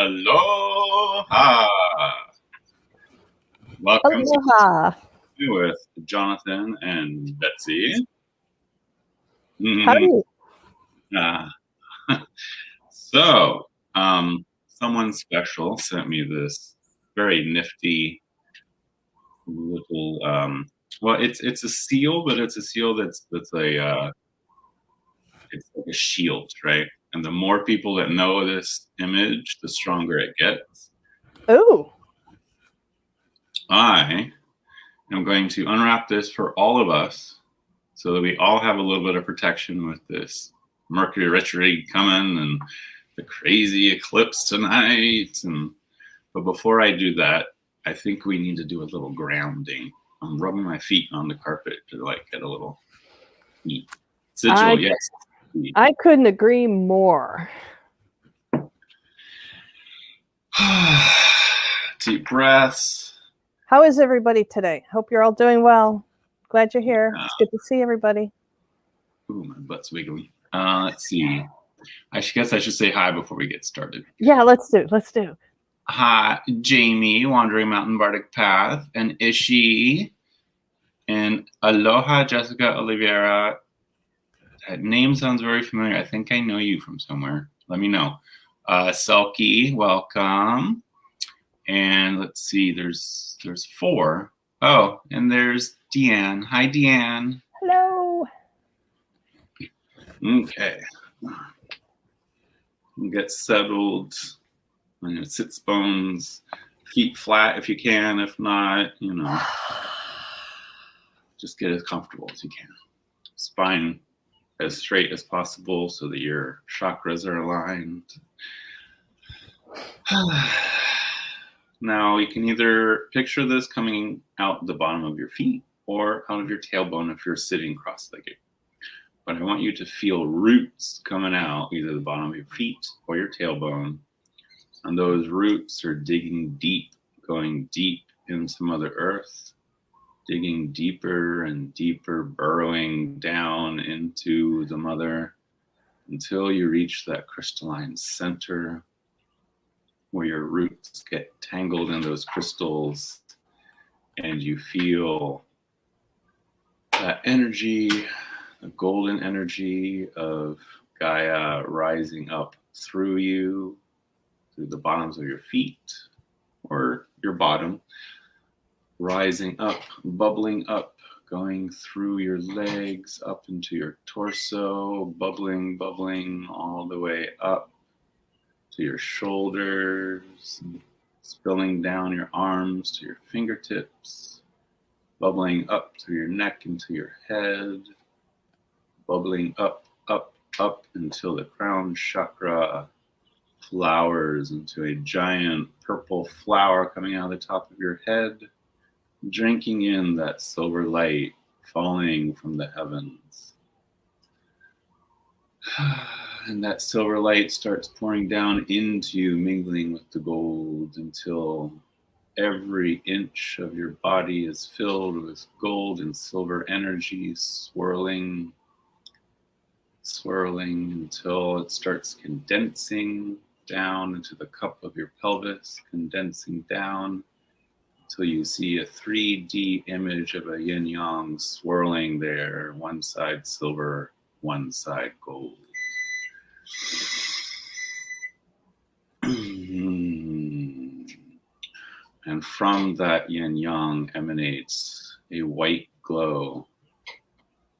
Aloha! Welcome Aloha. with Jonathan and Betsy. Howdy. Uh, so, someone special sent me this very nifty little. Well, it's a seal, but it's a seal that's it's like a shield, right? And the more people that know this image, the stronger it gets. Ooh. I am going to unwrap this for all of us so that we all have a little bit of protection with this Mercury retrograde coming and the crazy eclipse tonight. But before I do that, I think we need to do a little grounding. I'm rubbing my feet on the carpet to like get a little heat. Sigil, yes. I couldn't agree more. Deep breaths. How is everybody today? Hope you're all doing well. Glad you're here. It's good to see everybody. Ooh, my butt's wiggly. Let's see. I guess I should say hi before we get started. Yeah, let's do. Hi, Jamie, Wandering Mountain Bardic Path, and Ishi, and aloha, Jessica Oliveira. That name sounds very familiar. I think I know you from somewhere. Let me know. Selkie, welcome. And let's see, there's 4. Oh, and there's Deanne. Hi, Deanne. Hello. Okay. Get settled on your sits bones. Feet flat if you can. If not, just get as comfortable as you can. Spine as straight as possible so that your chakras are aligned. Now, you can either picture this coming out the bottom of your feet or out of your tailbone if you're sitting cross-legged. But I want you to feel roots coming out, either the bottom of your feet or your tailbone. And those roots are digging deep, going deep into Mother Earth, digging deeper and deeper, burrowing down into the Mother until you reach that crystalline center where your roots get tangled in those crystals and you feel that energy, the golden energy of Gaia rising up through you, through the bottoms of your feet or your bottom, rising up, bubbling up, going through your legs, up into your torso, bubbling all the way up to your shoulders, spilling down your arms to your fingertips, bubbling up through your neck into your head, bubbling up until the crown chakra flowers into a giant purple flower coming out of the top of your head, drinking in that silver light falling from the heavens. And that silver light starts pouring down into you, mingling with the gold until every inch of your body is filled with gold and silver energy, swirling until it starts condensing down into the cup of your pelvis, condensing down until you see a 3D image of a yin-yang swirling there, one side silver, one side gold. And from that yin-yang emanates a white glow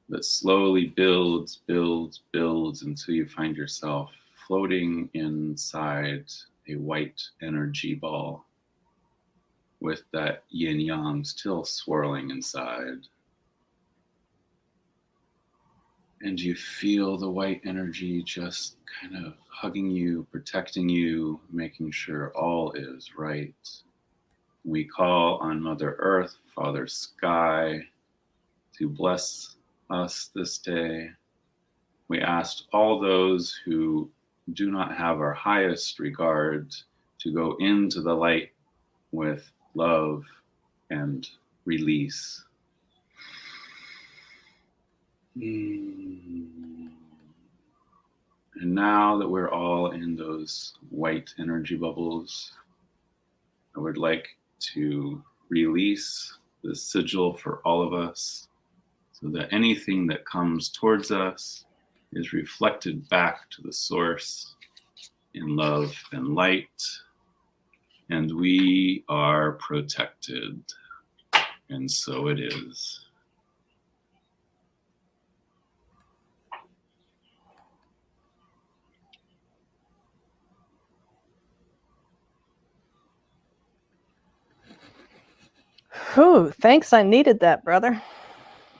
that slowly builds until you find yourself floating inside a white energy ball with that yin-yang still swirling inside. And you feel the white energy just kind of hugging you, protecting you, making sure all is right. We call on Mother Earth, Father Sky, to bless us this day. We ask all those who do not have our highest regard to go into the light with love and release. And now that we're all in those white energy bubbles, I would like to release the sigil for all of us so that anything that comes towards us is reflected back to the source in love and light. And we are protected. And so it is. Whew, thanks. I needed that, brother.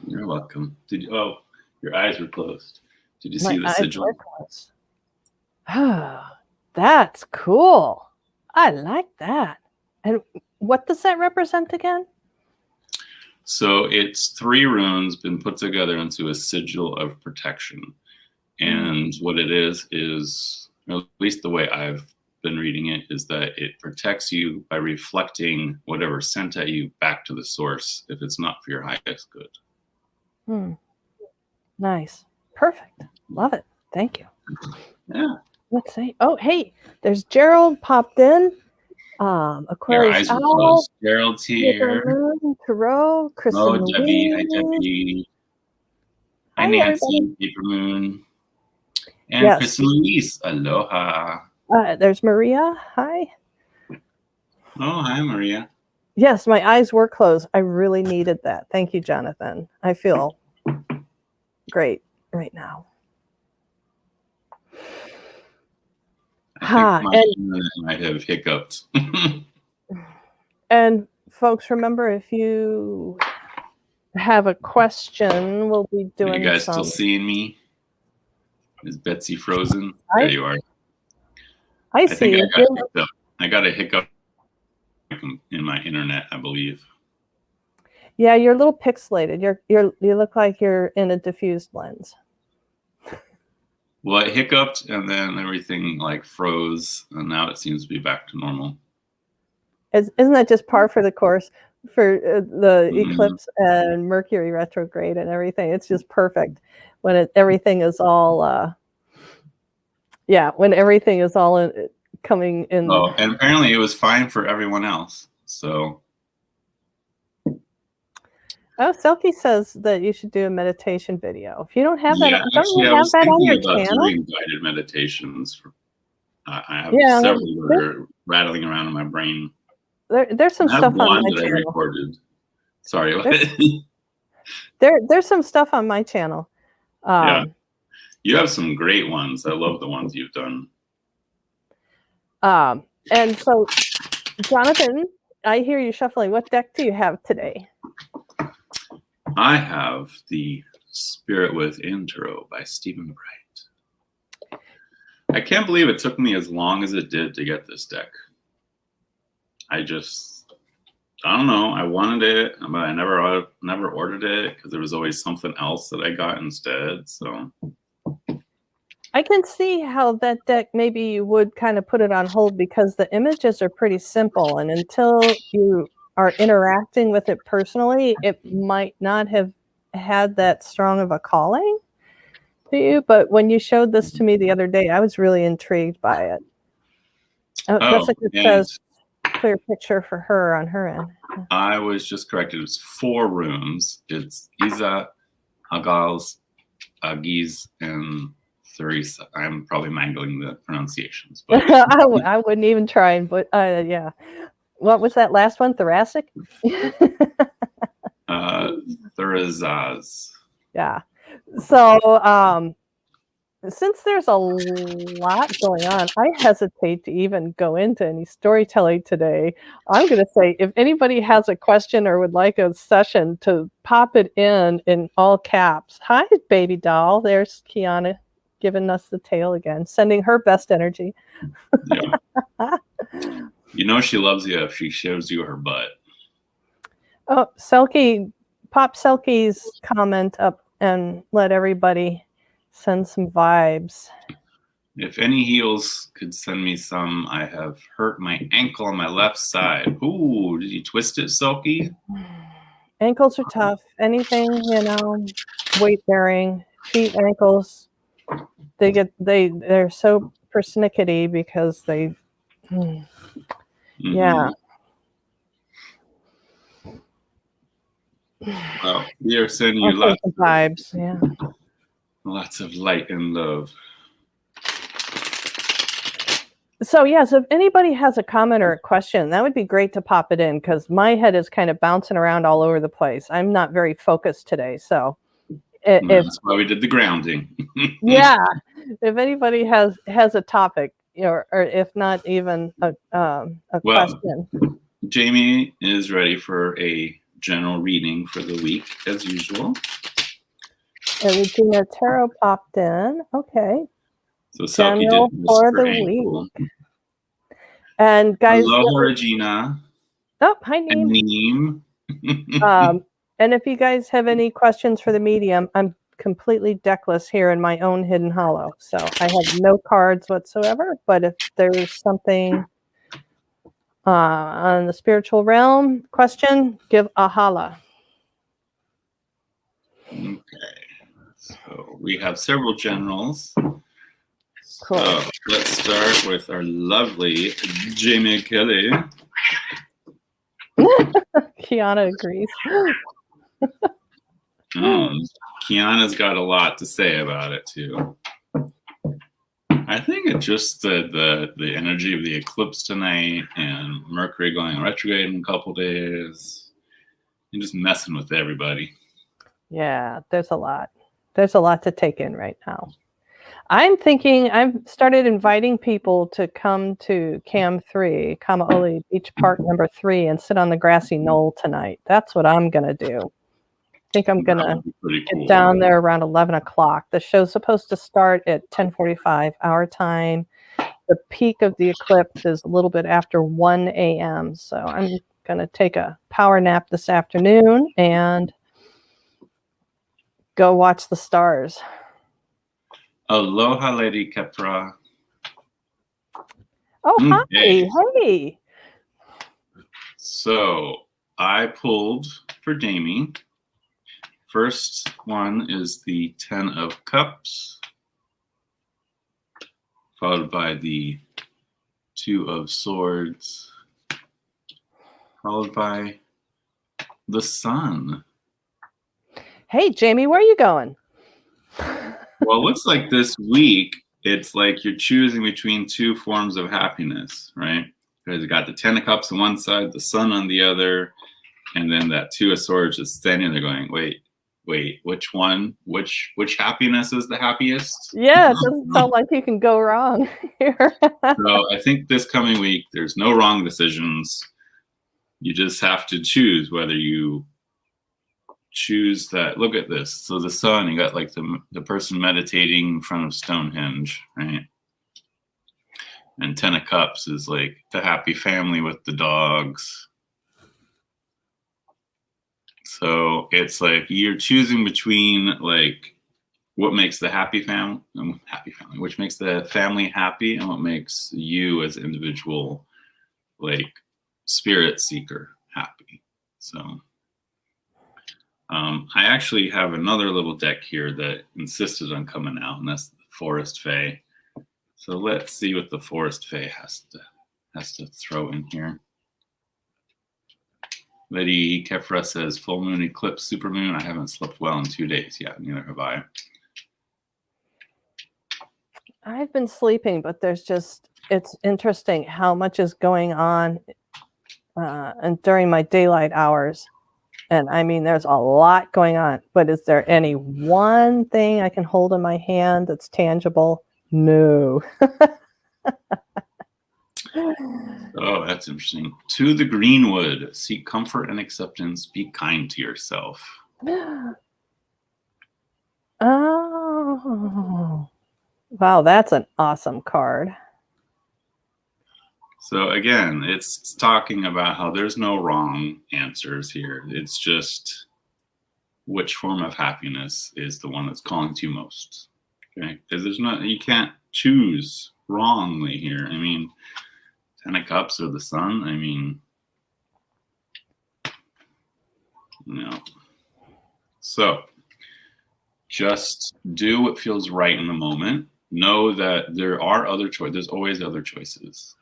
You're welcome. Oh, your eyes were closed. Did you My see the eyes sigil? were closed. Oh, that's cool. I like that. And what does that represent again? So it's 3 runes been put together into a sigil of protection. And what it is, or at least the way I've been reading it, is that it protects you by reflecting whatever sent at you back to the source if it's not for your highest good. Nice. Perfect. Love it. Thank you. Yeah. Let's see. Oh, hey, there's Gerald popped in. Aquarius Owl. Gerald's here. Tarot. Chris Oh, and Debbie. Hi, Louise. Debbie. Hi, Nancy. Paper Moon. And Chris and Louise. Aloha. There's Maria. Hi. Oh, hi, Maria. Yes, my eyes were closed. I really needed that. Thank you, Jonathan. I feel great right now. I think my internet might have hiccuped. And folks, remember, if you have a question, we'll be doing. Are you guys still seeing me? Is Betsy frozen? There you are. I see you. I got a hiccup in my internet, I believe. Yeah, you're a little pixelated. You look like you're in a diffused lens. Well, it hiccuped and then everything like froze, and now it seems to be back to normal. Isn't that just par for the course for the eclipse and Mercury retrograde and everything? It's just perfect when everything is all, when everything is all coming in. Oh, and apparently it was fine for everyone else. So. Oh, Selkie says that you should do a meditation video. If you don't have that, don't you I have that on your about channel? Doing guided meditations. I have several that are rattling around in my brain. There's some stuff on my channel. I recorded. Sorry. There's some stuff on my channel. Yeah, you have some great ones. I love the ones you've done. And so, Jonathan, I hear you shuffling. What deck do you have today? I have the Spirit Within Tarot by Stephen Bright. I can't believe it took me as long as it did to get this deck. I don't know. I wanted it, but I never ordered it because there was always something else that I got instead. So I can see how that deck maybe you would kind of put it on hold because the images are pretty simple, and until you are interacting with it personally, it might not have had that strong of a calling to you. But when you showed this to me the other day, I was really intrigued by it. Jessica says clear picture for her on her end. I was just corrected. It's 4 rooms. It's Iza, Agals, Agiz, and Theresa. I'm probably mangling the pronunciations. But I wouldn't even try. But yeah. What was that last one? Thoracic? Therazaz. Yeah. So since there's a lot going on, I hesitate to even go into any storytelling today. I'm going to say if anybody has a question or would like a session, to pop it in all caps. Hi, baby doll. There's Kiana giving us the tail again, sending her best energy. Yeah. You know she loves you if she shows you her butt. Oh, Selkie, pop Selkie's comment up and let everybody send some vibes. If any heels could send me some, I have hurt my ankle on my left side. Ooh, did you twist it, Selkie? Ankles are tough. Anything, weight bearing, feet, ankles, they're so persnickety because they yeah. Well, we are sending you All sorts of vibes. Yeah. lots of light and love. So yes, if anybody has a comment or a question, that would be great to pop it in because my head is kind of bouncing around all over the place. I'm not very focused today, so if That's why we did the grounding. yeah, if anybody has a topic, or if not even a question. Jamie is ready for a general reading for the week as usual. And Regina Tarot popped in. Okay. So Selkie General did for the ankle. week. And guys, hello, Regina. Oh, hi, Neem. And if you guys have any questions for the medium, I'm completely deckless here in my own hidden hollow. So I have no cards whatsoever. But if there's something on the spiritual realm question, give a holla. Okay. So we have several generals. Cool. So let's start with our lovely Jamie Kelly. Kiana agrees. Kiana's got a lot to say about it too. I think it's just the energy of the eclipse tonight and Mercury going retrograde in a couple days. You're just messing with everybody. Yeah, there's a lot. There's a lot to take in right now. I'm thinking I've started inviting people to come to Cam 3, Kamaoli Beach Park number 3, and sit on the grassy knoll tonight. That's what I'm going to do. I think I'm going to get down there around 11 o'clock. The show's supposed to start at 10:45 our time. The peak of the eclipse is a little bit after 1 a.m. So I'm going to take a power nap this afternoon and go watch the stars. Aloha, Lady Kepra. Oh, hi. Hey. So I pulled for Jamie. First one is the 10 of Cups, followed by the 2 of Swords, followed by the Sun. Hey, Jamie, where are you going? Well, it looks like this week, it's like you're choosing between 2 forms of happiness, right? Because you got the 10 of Cups on one side, the Sun on the other, and then that 2 of Swords is standing there going, wait, which one? Which happiness is the happiest? Yeah, it doesn't sound like you can go wrong here. So I think this coming week, there's no wrong decisions. You just have to choose whether you choose that. Look at this. So the Sun, you got like the person meditating in front of Stonehenge, right? And 10 of Cups is like the happy family with the dogs. So it's like you're choosing between like what makes the happy family, which makes the family happy, and what makes you as an individual, like spirit seeker, happy. So I actually have another little deck here that insisted on coming out, and that's the Forest Fae. So let's see what the Forest Fae has to throw in here. Lady Kefra says, full moon, eclipse, supermoon. I haven't slept well in 2 days yet. Neither have I. I've been sleeping, but it's interesting how much is going on and during my daylight hours. And I mean, there's a lot going on, but is there any one thing I can hold in my hand that's tangible? No. Oh, that's interesting. To the Greenwood, seek comfort and acceptance. Be kind to yourself. Oh, wow, that's an awesome card. So again, it's talking about how there's no wrong answers here. It's just which form of happiness is the one that's calling to you most. Okay, because you can't choose wrongly here. I mean, 10 of Cups or the Sun. I mean, no. So Just do what feels right in the moment. Know that there are other choices. There's always other choices.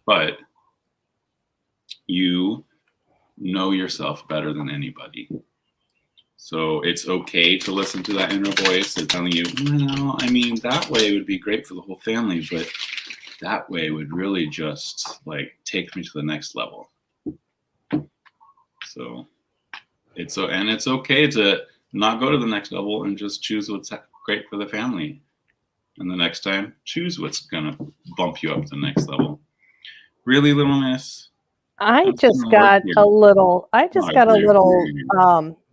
But you know yourself better than anybody. So it's okay to listen to that inner voice that's telling you, well, I mean, that way would be great for the whole family, but that way would really just like take me to the next level. So it's okay to not go to the next level and just choose what's great for the family. And the next time, choose what's gonna bump you up to the next level. Really, little miss? I just got a little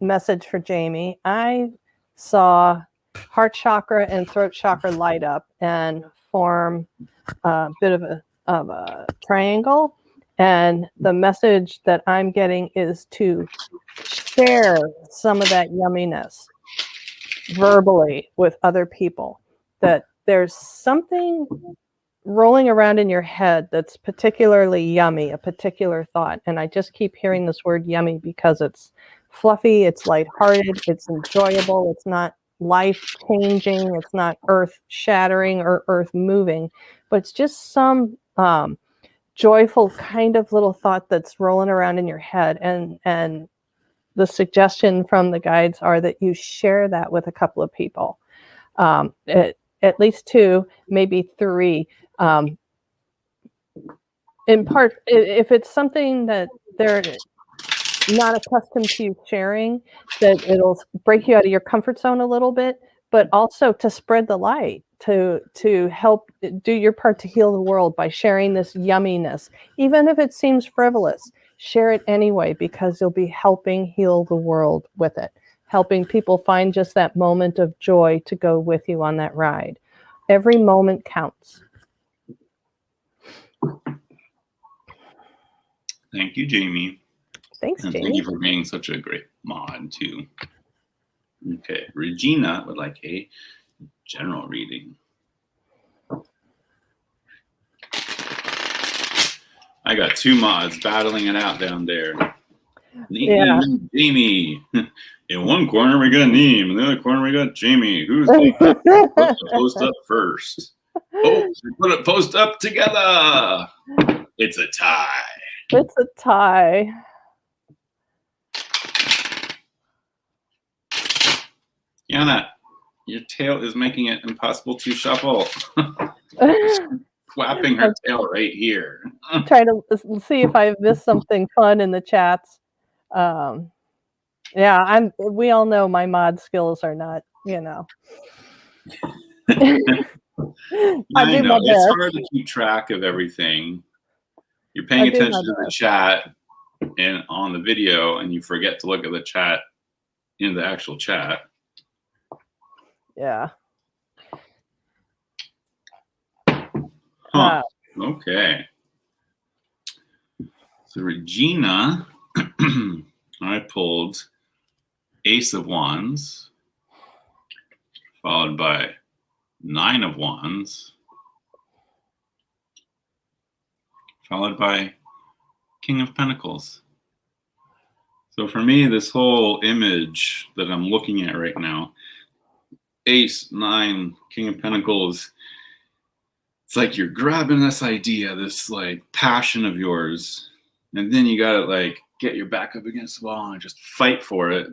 message for Jamie. I saw heart chakra and throat chakra light up and form a bit of a triangle. And the message that I'm getting is to share some of that yumminess verbally with other people. That there's something rolling around in your head that's particularly yummy, a particular thought. And I just keep hearing this word yummy because it's fluffy, it's lighthearted, it's enjoyable, it's not life-changing, it's not earth-shattering or earth-moving, but it's just some joyful kind of little thought that's rolling around in your head. And the suggestion from the guides are that you share that with a couple of people. At least 2, maybe 3. In part, if it's something that they're not accustomed to you sharing, that it'll break you out of your comfort zone a little bit, but also to spread the light, to help do your part to heal the world by sharing this yumminess. Even if it seems frivolous, share it anyway, because you'll be helping heal the world with it, helping people find just that moment of joy to go with you on that ride. Every moment counts. Thank you, Jamie. Thanks, and Jamie. Thank you for being such a great mod, too. Okay, Regina would like a general reading. I got 2 mods battling it out down there. Yeah. Jamie. In one corner we got Neem, in the other corner we got Jamie. Who's going to put the post up first? Oh, we put a post up together. It's a tie. It's a tie. Yana, your tail is making it impossible to shuffle. Flapping her tail right here. Try to see if I missed something fun in the chats. Yeah, we all know my mod skills are not, I know. It's hard to keep track of everything. You're paying attention to the chat and on the video, and you forget to look at the chat in the actual chat. Yeah. Huh. Okay. So Regina, I pulled Ace of Wands, followed by 9 of Wands, followed by King of Pentacles. So for me, this whole image that I'm looking at right now, Ace, 9, King of Pentacles, it's like you're grabbing this idea, this like passion of yours, and then you gotta like get your back up against the wall and just fight for it.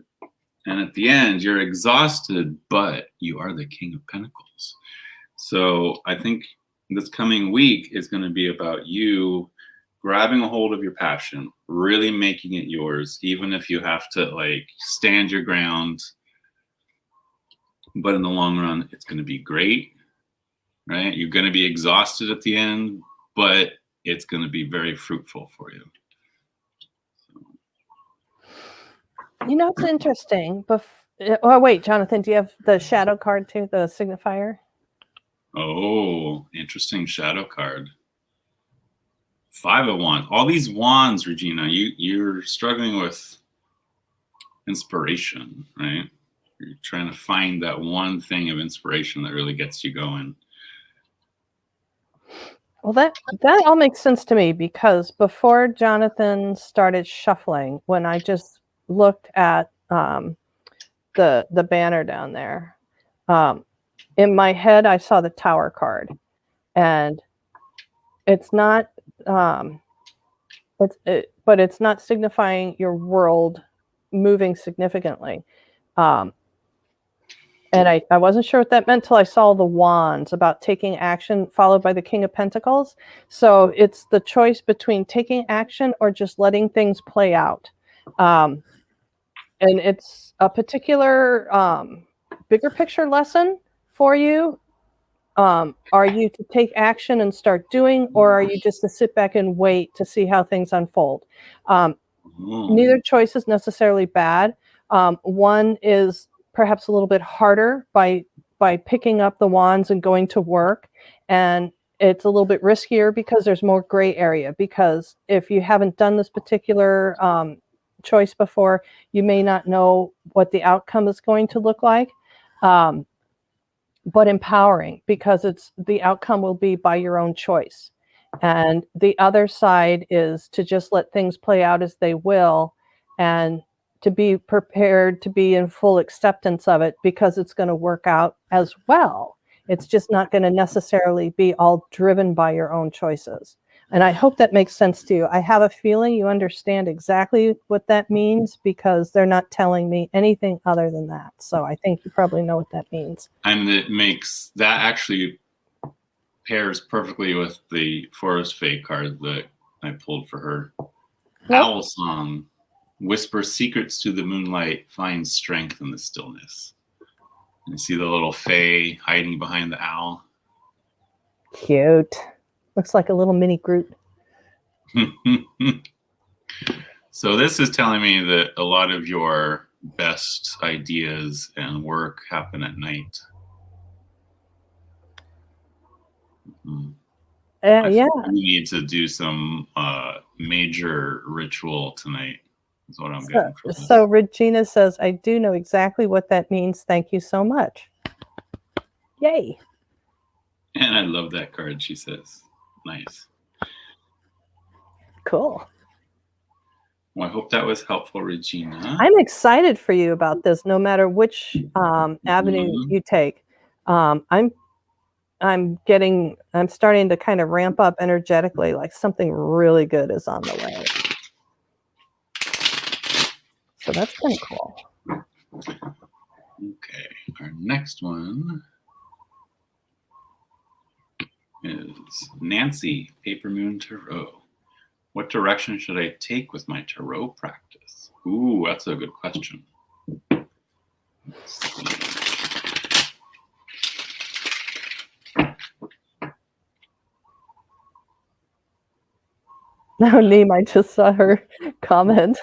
And at the end, you're exhausted, but you are the King of Pentacles. So I think this coming week is going to be about you grabbing a hold of your passion, really making it yours, even if you have to like stand your ground. But in the long run, it's going to be great, right? You're going to be exhausted at the end, but it's going to be very fruitful for you. It's interesting. Oh, wait, Jonathan, do you have the shadow card too, the signifier? Oh, interesting shadow card. 5 of Wands. All these wands, Regina, you're struggling with inspiration, right? You're trying to find that one thing of inspiration that really gets you going. Well, that all makes sense to me, because before Jonathan started shuffling, when I just looked at the banner down there, In my head, I saw the Tower card, and it's not, but it's not signifying your world moving significantly. And I wasn't sure what that meant till I saw the wands about taking action, followed by the King of Pentacles. So it's the choice between taking action or just letting things play out. And it's a particular bigger picture lesson for you. Are you to take action and start doing, or are you just to sit back and wait to see how things unfold? Neither choice is necessarily bad. One is perhaps a little bit harder by picking up the wands and going to work, and it's a little bit riskier because there's more gray area, because if you haven't done this particular choice before, you may not know what the outcome is going to look like, but empowering, because it's the outcome will be by your own choice. And the other side is to just let things play out as they will, and to be prepared to be in full acceptance of it, because it's going to work out as well. It's just not going to necessarily be all driven by your own choices. And I hope that makes sense to you. I have a feeling you understand exactly what that means, because they're not telling me anything other than that. So I think you probably know what that means. And that actually pairs perfectly with the Forest Fae card that I pulled for her. Yep. Owl Song. Whisper secrets to the moonlight, find strength in the stillness. And you see the little Fae hiding behind the owl. Cute. Looks like a little mini Groot. So this is telling me that a lot of your best ideas and work happen at night. Yeah. You need to do some major ritual tonight. Is what I'm getting from this. So Regina says, I do know exactly what that means. Thank you so much. Yay. And I love that card, she says. Nice. Cool. Well, I hope that was helpful, Regina. I'm excited for you about this, no matter which avenue you take. I'm starting to kind of ramp up energetically, like something really good is on the way. So that's kind of cool. Okay, our next one is Nancy, Paper Moon Tarot. What direction should I take with my tarot practice? Ooh, that's a good question. Let's see. No, Neem, I just saw her comment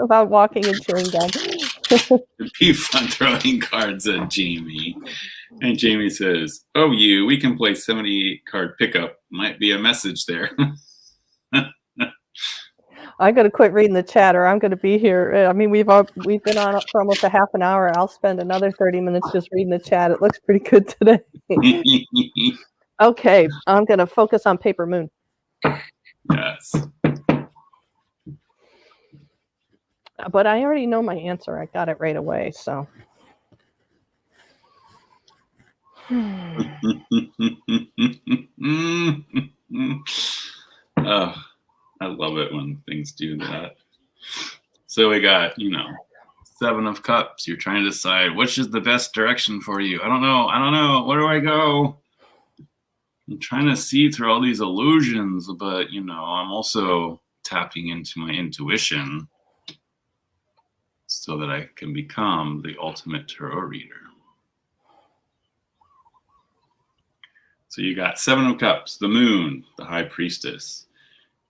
about walking and chewing gum. It'd be fun throwing cards at Jamie. And Jamie says, oh, we can play 70 card pickup. Might be a message there. I got to quit reading the chat, or I'm going to be here. I mean, we've been on for almost a half an hour. I'll spend another 30 minutes just reading the chat. It looks pretty good today. Okay, I'm going to focus on Paper Moon. Yes. But I already know my answer. I got it right away. So. Oh, I love it when things do that. So we got, 7 of Cups. You're trying to decide which is the best direction for you. I don't know. Where do I go? I'm trying to see through all these illusions, but, I'm also tapping into my intuition so that I can become the ultimate tarot reader. So you got 7 of Cups, the Moon, the High Priestess.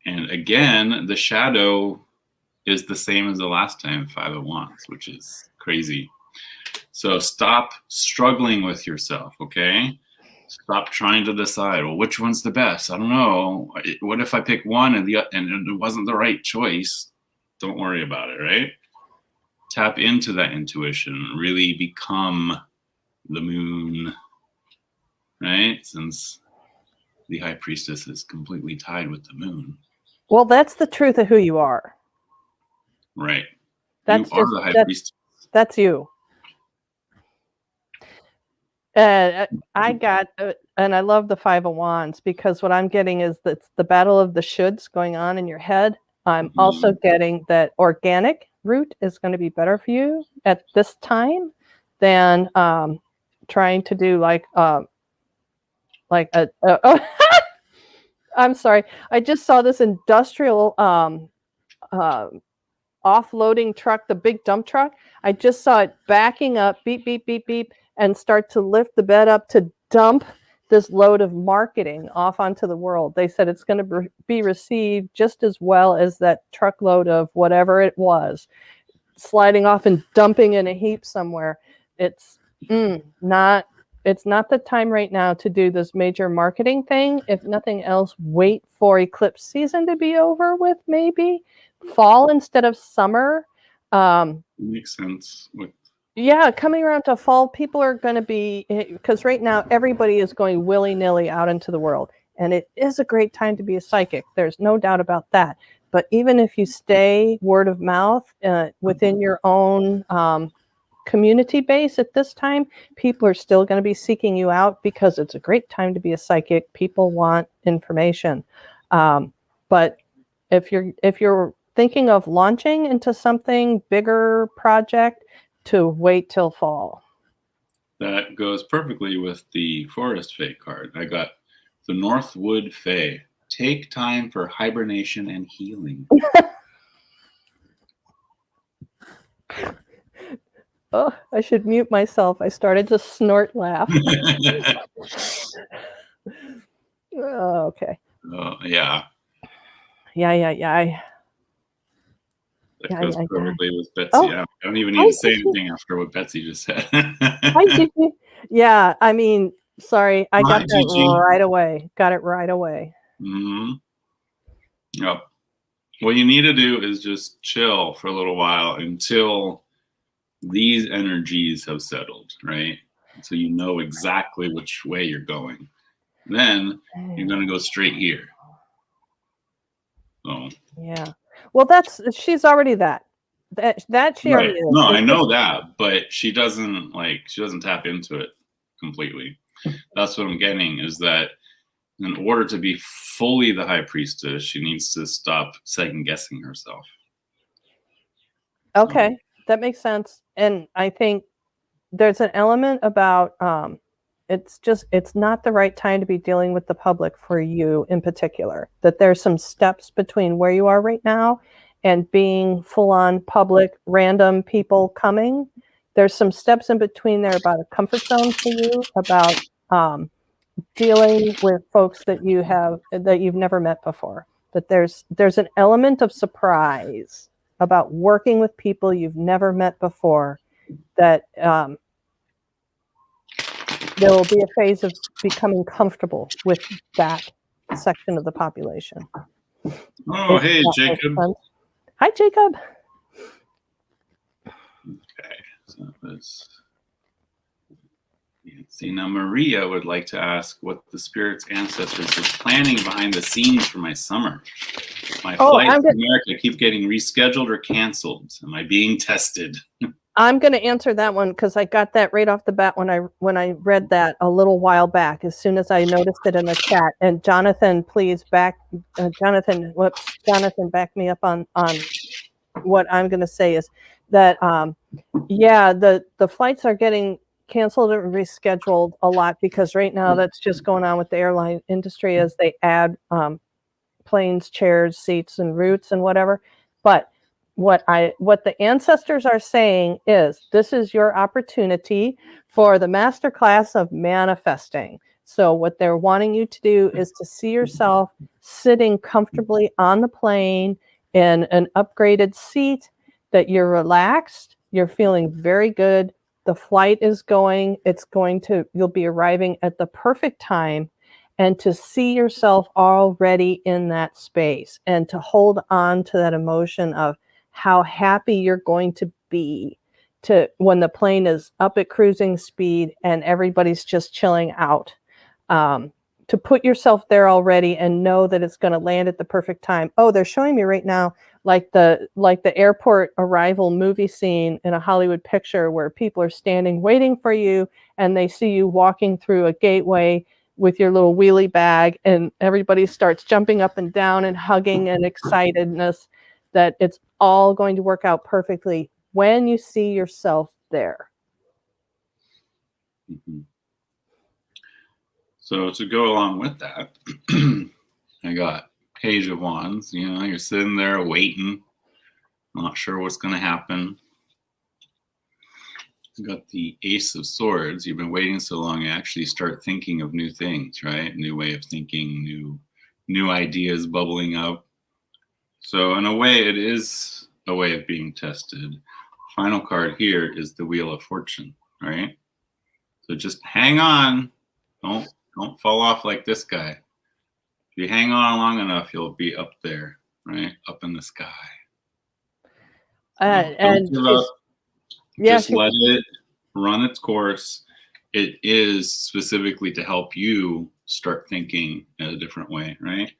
And again, the shadow is the same as the last time, 5 of Wands, which is crazy. So stop struggling with yourself, okay? Stop trying to decide, well, which one's the best? I don't know. What if I pick one and it wasn't the right choice? Don't worry about it, right? Tap into that intuition. Really become the moon, right? Since the High Priestess is completely tied with the moon. Well, that's the truth of who you are. Right. That's you are the High Priestess. That's you. I got, and I love the Five of Wands because what I'm getting is that the battle of the shoulds going on in your head. I'm also getting that organic route is going to be better for you at this time than trying to do like a oh, I'm sorry. I just saw this industrial offloading truck, the big dump truck. I just saw it backing up, beep, beep, beep, beep, and start to lift the bed up to dump this load of marketing off onto the world. They said it's going to be received just as well as that truckload of whatever it was, sliding off and dumping in a heap somewhere. It's not the time right now to do this major marketing thing. If nothing else, wait for eclipse season to be over with, maybe fall instead of summer. Makes sense. Yeah, coming around to fall, people are going to be, because right now everybody is going willy-nilly out into the world, and it is a great time to be a psychic. There's no doubt about that. But even if you stay word of mouth within your own community base at this time, people are still going to be seeking you out because it's a great time to be a psychic. People want information. But if you're thinking of launching into something bigger project, to wait till fall. That goes perfectly with the Forest Fae card. I got the Northwood Fae. Take time for hibernation and healing. Oh, I should mute myself. I started to snort laugh. Oh, okay. Yeah. Yeah. That goes perfectly with Betsy. Oh, I don't even need to say anything after what Betsy just said. Hi, Gigi. Yeah, I mean, sorry. I got that right away. Got it right away. Mm-hmm. Yep. What you need to do is just chill for a little while until these energies have settled, right? So you know exactly which way you're going. Then you're going to go straight here. So. Yeah. Well, she's already that she already is. No, I know that, but she doesn't tap into it completely. That's what I'm getting, is that in order to be fully the high priestess, she needs to stop second guessing herself. Okay, that makes sense. And I think there's an element about it's not the right time to be dealing with the public for you in particular. That there's some steps between where you are right now and being full-on public, random people coming. There's some steps in between there about a comfort zone for you, about dealing with folks that you've never met before. That there's an element of surprise about working with people you've never met before, that there will be a phase of becoming comfortable with that section of the population. Oh, hey, Jacob. Hi, Jacob. Okay, so this. See, now Maria would like to ask what the spirit's ancestors are planning behind the scenes for my summer. My flights to America keep getting rescheduled or canceled. Am I being tested? I'm going to answer that one because I got that right off the bat when I read that a little while back. As soon as I noticed it in the chat, and Jonathan, please Jonathan, back me up on what I'm going to say is that the flights are getting canceled or rescheduled a lot because right now that's just going on with the airline industry as they add planes, chairs, seats, and routes and whatever. But what the ancestors are saying is this is your opportunity for the masterclass of manifesting. So what they're wanting you to do is to see yourself sitting comfortably on the plane in an upgraded seat, that you're relaxed, you're feeling very good. The flight is you'll be arriving at the perfect time, and to see yourself already in that space and to hold on to that emotion of how happy you're going to be to when the plane is up at cruising speed and everybody's just chilling out, to put yourself there already and know that it's going to land at the perfect time. Oh, they're showing me right now like the airport arrival movie scene in a Hollywood picture where people are standing waiting for you and they see you walking through a gateway with your little wheelie bag and everybody starts jumping up and down and hugging and excitedness that it's all going to work out perfectly when you see yourself there. Mm-hmm. So to go along with that, I got Page of Wands. You know, you're sitting there waiting, not sure what's going to happen. You got the Ace of Swords. You've been waiting so long, you actually start thinking of new things, right? New way of thinking, new ideas bubbling up. So in a way, it is a way of being tested. Final card here is the Wheel of Fortune, right? So just hang on. Don't fall off like this guy. If you hang on long enough, you'll be up there, right? Up in the sky. And give up. Just let it run its course. It is specifically to help you start thinking in a different way, right?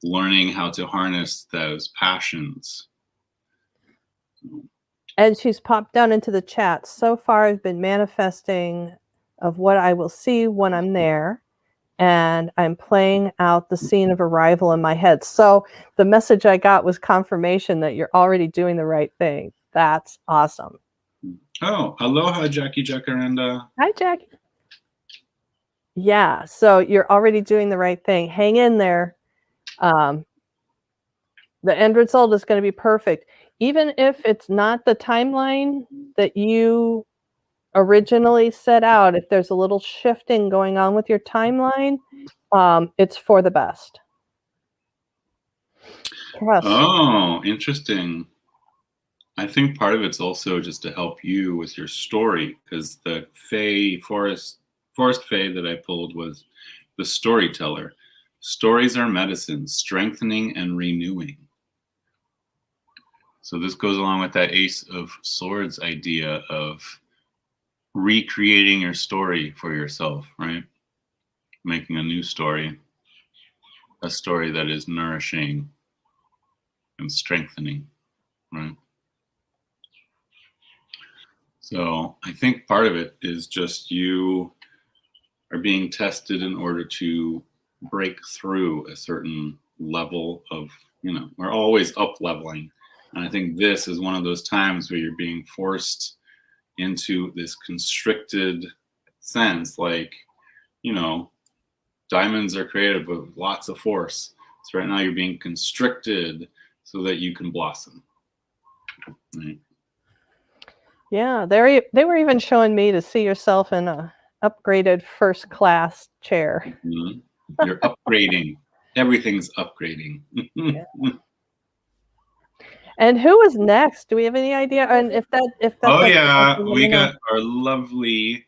Learning how to harness those passions. And she's popped down into the chat. So far, I've been manifesting of what I will see when I'm there. And I'm playing out the scene of arrival in my head. So the message I got was confirmation that you're already doing the right thing. That's awesome. Oh, aloha, Jackie Jacaranda. Hi, Jackie. Yeah, so you're already doing the right thing. Hang in there. The end result is going to be perfect. Even if it's not the timeline that you originally set out, if there's a little shifting going on with your timeline, it's for the best. Trust. Oh, interesting. I think part of it's also just to help you with your story, because the forest fae that I pulled was the storyteller. Stories are medicine, strengthening and renewing. So this goes along with that Ace of Swords idea of recreating your story for yourself, right? Making a new story, a story that is nourishing and strengthening, right? So I think part of it is just you are being tested in order to break through a certain level of, we're always up leveling. And I think this is one of those times where you're being forced into this constricted sense, like, diamonds are created with lots of force. So right now you're being constricted so that you can blossom. Right? Yeah, they were even showing me to see yourself in a upgraded first class chair. Mm-hmm. You're upgrading. Everything's upgrading. Yeah. And who was next? Do we have any idea? And if that oh yeah, we got our lovely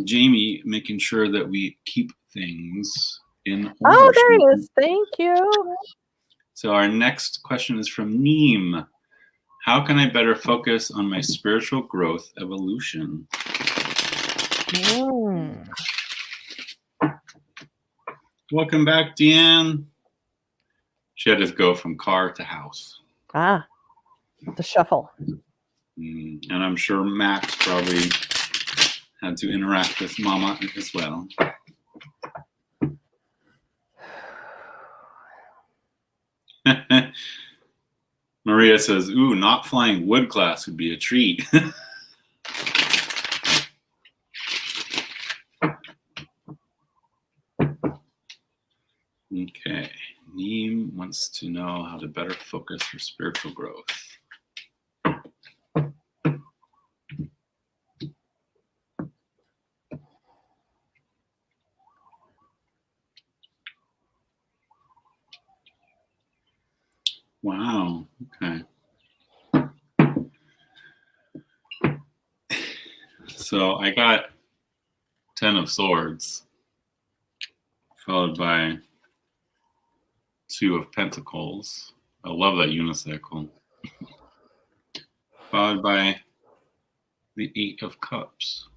Jamie making sure that we keep things in order. Oh, there it is. Thank you. So our next question is from Neem. How can I better focus on my spiritual growth evolution? Welcome back, Deanne. She had to go from car to house. The shuffle. And I'm sure Max probably had to interact with Mama as well. Maria says, ooh, not flying wood class would be a treat. Okay. Neem wants to know how to better focus her spiritual growth. Wow. Okay. So I got 10 of Swords, followed by 2 of Pentacles. I love that unicycle. Followed by the 8 of Cups.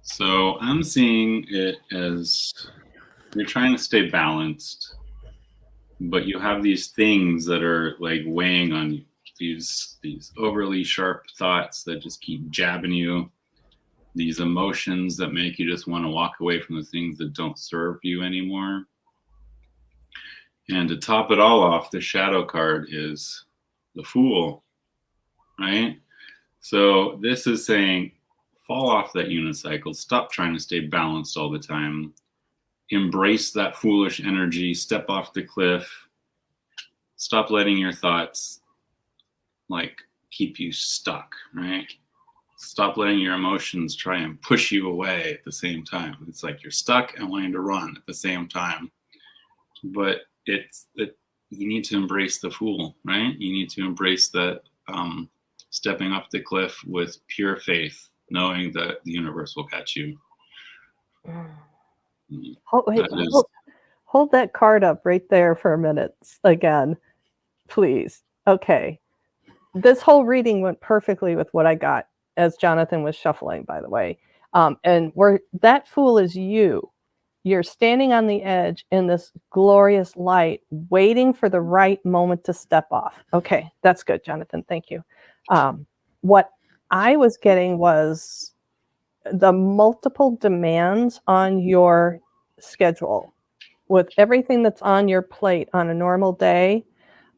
So I'm seeing it as you're trying to stay balanced. but you have these things that are like weighing on you, these overly sharp thoughts that just keep jabbing you, these emotions that make you just want to walk away from the things that don't serve you anymore. And to top it all off, the shadow card is the Fool, right? So this is saying, fall off that unicycle, stop trying to stay balanced all the time, embrace that foolish energy, step off the cliff, stop letting your thoughts like keep you stuck, right? Stop letting your emotions try and push you away at the same time. It's like you're stuck and wanting to run at the same time. But you need to embrace the Fool, right? You need to embrace that stepping off the cliff with pure faith, knowing that the universe will catch you. Hold that card up right there for a minute again, please. Okay. This whole reading went perfectly with what I got as Jonathan was shuffling, by the way. And that Fool is you. You're standing on the edge in this glorious light, waiting for the right moment to step off. Okay, that's good, Jonathan. Thank you. What I was getting was the multiple demands on your schedule with everything that's on your plate on a normal day,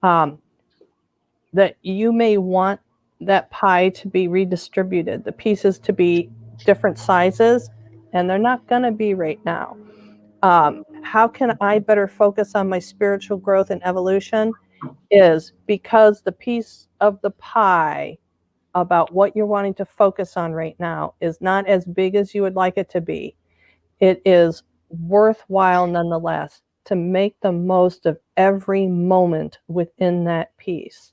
that you may want that pie to be redistributed, the pieces to be different sizes, and they're not going to be right now. How can I better focus on my spiritual growth and evolution? Is because the piece of the pie about what you're wanting to focus on right now is not as big as you would like it to be. It is worthwhile nonetheless to make the most of every moment within that piece.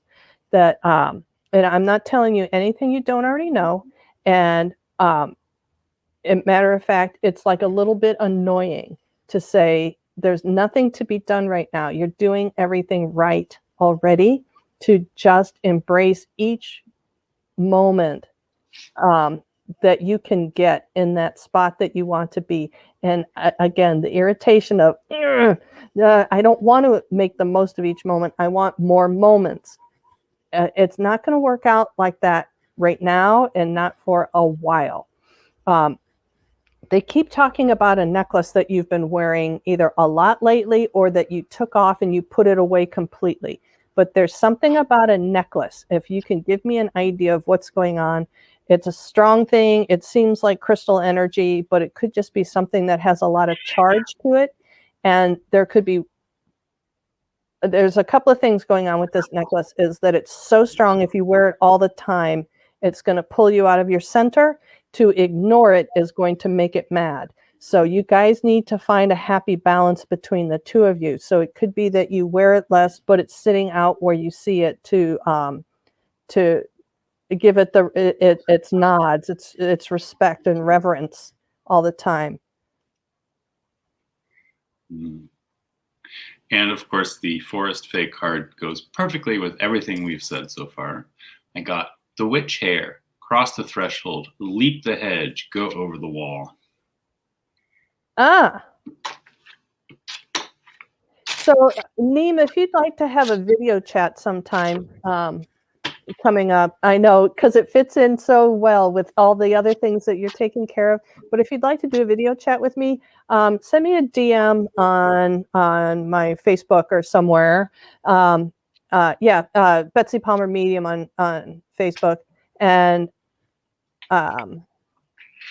That and I'm not telling you anything you don't already know. And matter of fact, it's like a little bit annoying to say there's nothing to be done right now. You're doing everything right already, to just embrace each moment that you can get in that spot that you want to be. And again, the irritation of, I don't want to make the most of each moment. I want more moments. It's not going to work out like that right now, and not for a while. They keep talking about a necklace that you've been wearing either a lot lately or that you took off and you put it away completely. But there's something about a necklace. If you can give me an idea of what's going on, it's a strong thing. It seems like crystal energy, but it could just be something that has a lot of charge to it. And there's a couple of things going on with this necklace, is that it's so strong. If you wear it all the time, it's going to pull you out of your center. To ignore it is going to make it mad. So you guys need to find a happy balance between the two of you. So it could be that you wear it less, but it's sitting out where you see it, to give it its nods, its respect and reverence all the time. And of course, the Forest Fae card goes perfectly with everything we've said so far. I got the witch hare, cross the threshold, leap the hedge, go over the wall. So, Neem, if you'd like to have a video chat sometime coming up, I know, because it fits in so well with all the other things that you're taking care of. But if you'd like to do a video chat with me, send me a DM on my Facebook or somewhere. Betsy Palmer Medium on Facebook. And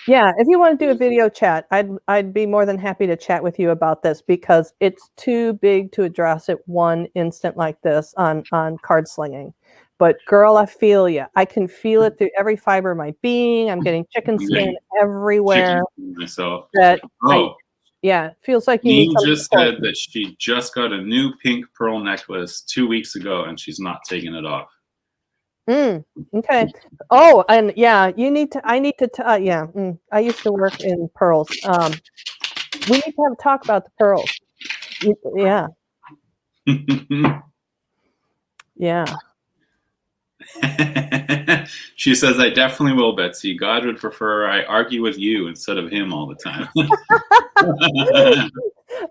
if you want to do a video chat, I'd be more than happy to chat with you about this, because it's too big to address at one instant like this on card slinging. But girl, I feel you. I can feel it through every fiber of my being. I'm getting chicken skin everywhere. Myself. Feels like you need Neem just said that she just got a new pink pearl necklace 2 weeks ago, and she's not taking it off. Okay. Oh, and I used to work in pearls. We need to have a talk about the pearls. Yeah. Yeah. She says, I definitely will, Betsy. God would prefer I argue with you instead of him all the time.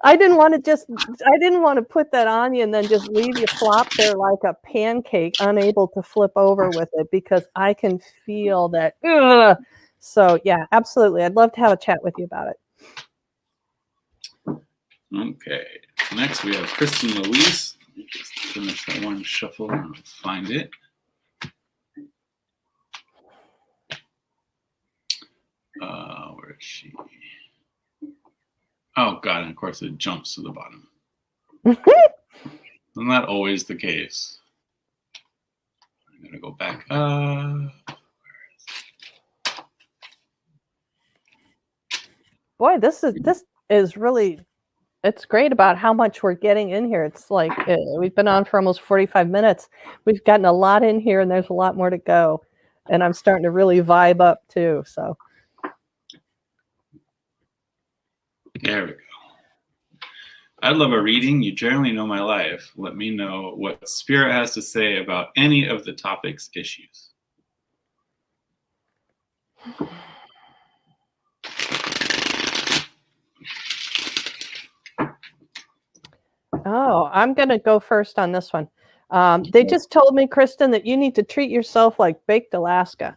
I didn't want to put that on you and then just leave you flop there like a pancake, unable to flip over with it, because I can feel that. Ugh. So yeah, absolutely. I'd love to have a chat with you about it. Okay. Next we have Kristen Louise. Let me just finish that one shuffle and find it. Where is she? Oh God, and of course it jumps to the bottom. Isn't that always the case? I'm gonna go back up. Boy, this is really, it's great about how much we're getting in here. It's like we've been on for almost 45 minutes. We've gotten a lot in here, and there's a lot more to go. And I'm starting to really vibe up too. So There we go. I'd love a reading. You generally know my life. Let me know what Spirit has to say about any of the topic's issues. Oh, I'm going to go first on this one. They just told me, Kristen, that you need to treat yourself like baked Alaska.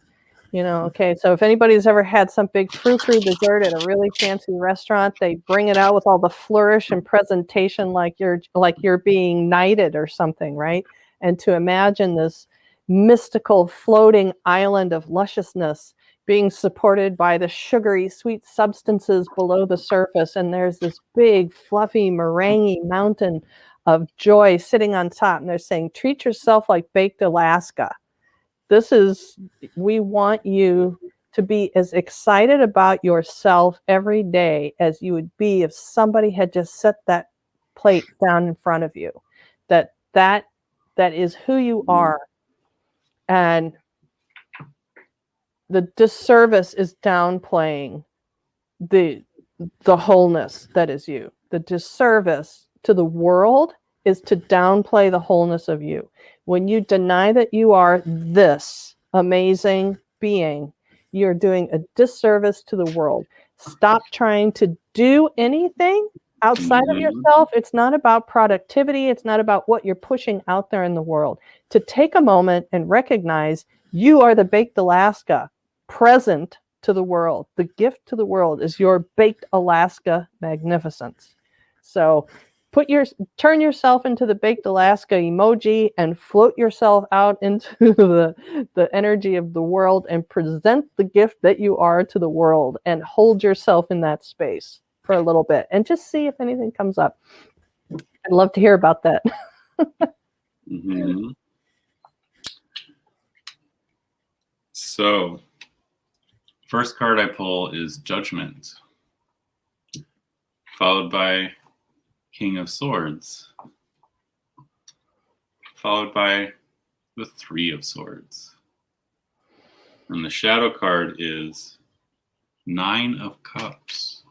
Okay, so if anybody's ever had some big frou-frou dessert at a really fancy restaurant, they bring it out with all the flourish and presentation like you're being knighted or something, right? And to imagine this mystical floating island of lusciousness being supported by the sugary sweet substances below the surface, and there's this big fluffy meringue mountain of joy sitting on top, and they're saying treat yourself like baked Alaska. We want you to be as excited about yourself every day as you would be if somebody had just set that plate down in front of you. That is who you are. And the disservice is downplaying the wholeness that is you. The disservice to the world is to downplay the wholeness of you. When you deny that you are this amazing being, you're doing a disservice to the world. Stop trying to do anything outside of yourself. It's not about productivity. It's not about what you're pushing out there in the world. To take a moment and recognize you are the baked Alaska present to the world. The gift to the world is your baked Alaska magnificence. So turn yourself into the baked Alaska emoji and float yourself out into the energy of the world and present the gift that you are to the world, and hold yourself in that space for a little bit and just see if anything comes up. I'd love to hear about that. Mm-hmm. So, first card I pull is Judgment, followed by King of Swords, followed by the Three of Swords. And the shadow card is Nine of Cups.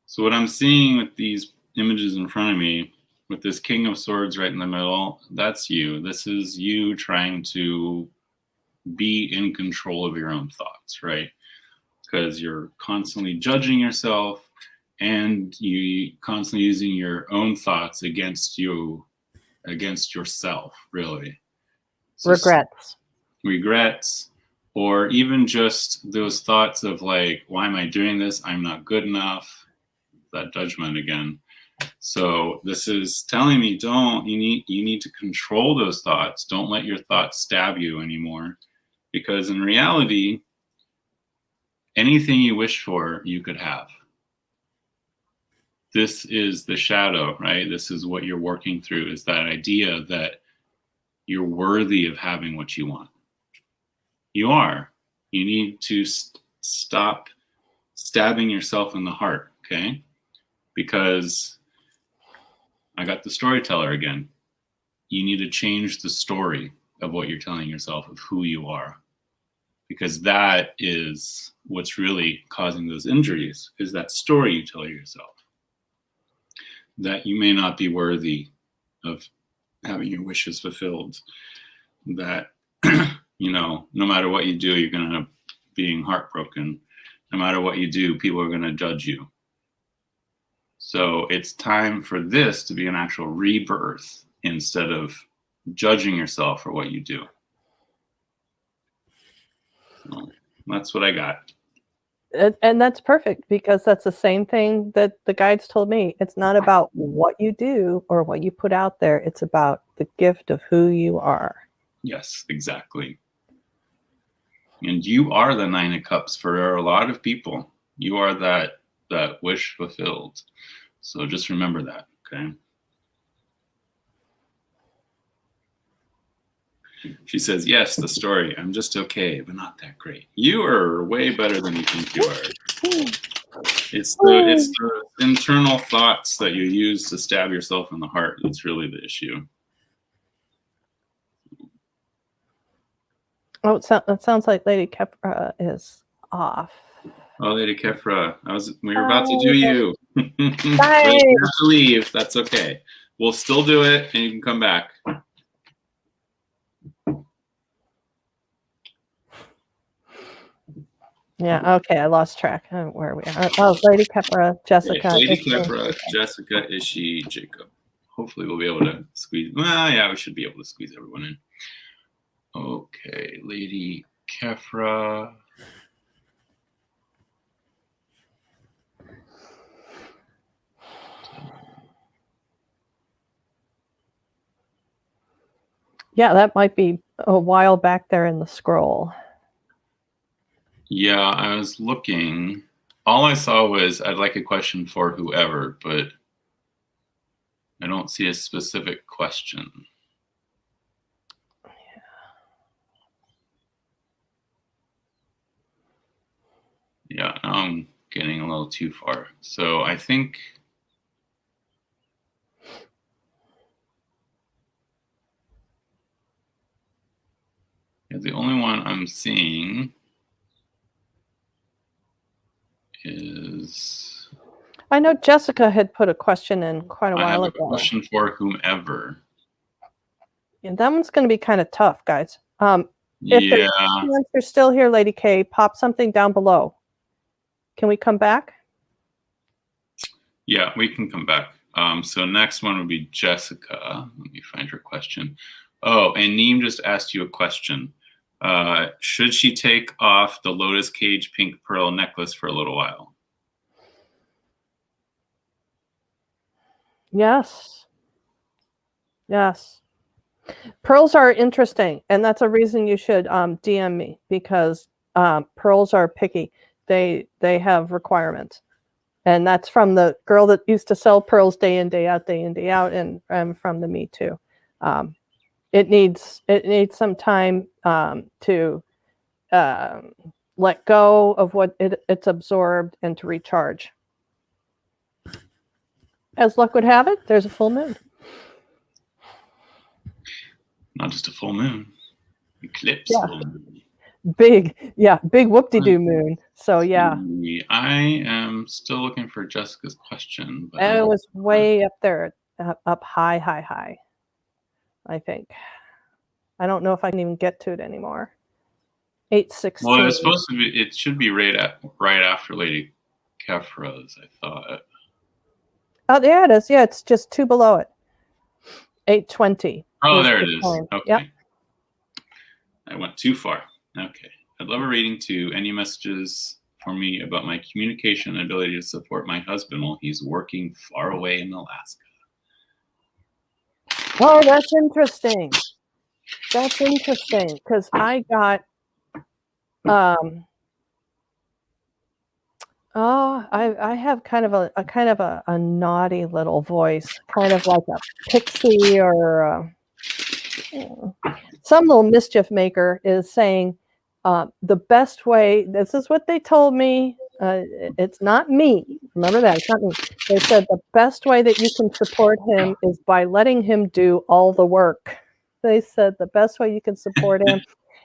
So what I'm seeing with these images in front of me, with this King of Swords right in the middle, that's you. This is you trying to be in control of your own thoughts, right? Because you're constantly judging yourself, and you constantly using your own thoughts against yourself, really. So regrets, or even just those thoughts of like, why am I doing this? I'm not good enough. That judgment again. So this is telling me you need to control those thoughts. Don't let your thoughts stab you anymore, because in reality, anything you wish for, you could have. This is the shadow, right? This is what you're working through, is that idea that you're worthy of having what you want. You are. You need to stop stabbing yourself in the heart, okay? Because I got the storyteller again. You need to change the story of what you're telling yourself of who you are. Because that is what's really causing those injuries, is that story you tell yourself. That you may not be worthy of having your wishes fulfilled. That, no matter what you do, you're going to end up being heartbroken. No matter what you do, people are going to judge you. So it's time for this to be an actual rebirth instead of judging yourself for what you do. So that's what I got. And that's perfect, because that's the same thing that the guides told me. It's not about what you do or what you put out there. It's about the gift of who you are. Yes, exactly. And you are the Nine of Cups for a lot of people. You are that wish fulfilled. So just remember that, okay? She says, yes, the story. I'm just okay, but not that great. You are way better than you think you are. It's the internal thoughts that you use to stab yourself in the heart that's really the issue. Oh, it sounds like Lady Kepra is off. Oh, Lady Kefra, we were about to do you. Bye. You have to leave. That's okay. We'll still do it, and you can come back. Yeah, okay, I lost track of where we are. Oh, Lady Kepra, Jessica. Right. Lady Kefra, Jessica, Ishi, Jacob. Hopefully we'll be able to squeeze. Well, yeah, we should be able to squeeze everyone in. Okay, Lady Kefra. Yeah, that might be a while back there in the scroll. Yeah, I was looking. All I saw was I'd like a question for whoever, but I don't see a specific question. Yeah, now I'm getting a little too far. So I think the only one I'm seeing is... I know Jessica had put a question in quite a while ago. I have a question for whomever. Yeah, that one's going to be kind of tough, guys. If you're still here, Lady K, pop something down below. Can we come back? Yeah, we can come back. So next one would be Jessica. Let me find her question. Oh, and Neem just asked you a question. Should she take off the Lotus Cage pink pearl necklace for a little while? Yes. Yes. Pearls are interesting, and that's a reason you should DM me, because pearls are picky. They have requirements. And that's from the girl that used to sell pearls day in, day out, and from the Me Too. It needs some time to let go of what it's absorbed and to recharge. As luck would have it, there's a full moon. Not just a full moon, eclipse. Yeah. Full moon. Big whoop-de-doo moon. So yeah. I am still looking for Jessica's question. But And it was way up there, up high, I think. I don't know if I can even get to it anymore. 816. Well, it's supposed to be. It should be right after Lady Kefra's, I thought. Oh, there it is. Yeah, it's just two below it. 820. Oh, there it is. Okay. Yep. I went too far. Okay. I'd love a reading too. Any messages for me about my communication and ability to support my husband while he's working far away in Alaska? Oh, that's interesting. That's interesting, because I got I have kind of a naughty little voice, kind of like a pixie or some little mischief maker is saying the best way. This is what they told me. It's not me. Remember that, it's not me. They said the best way that you can support him is by letting him do all the work. They said the best way you can support him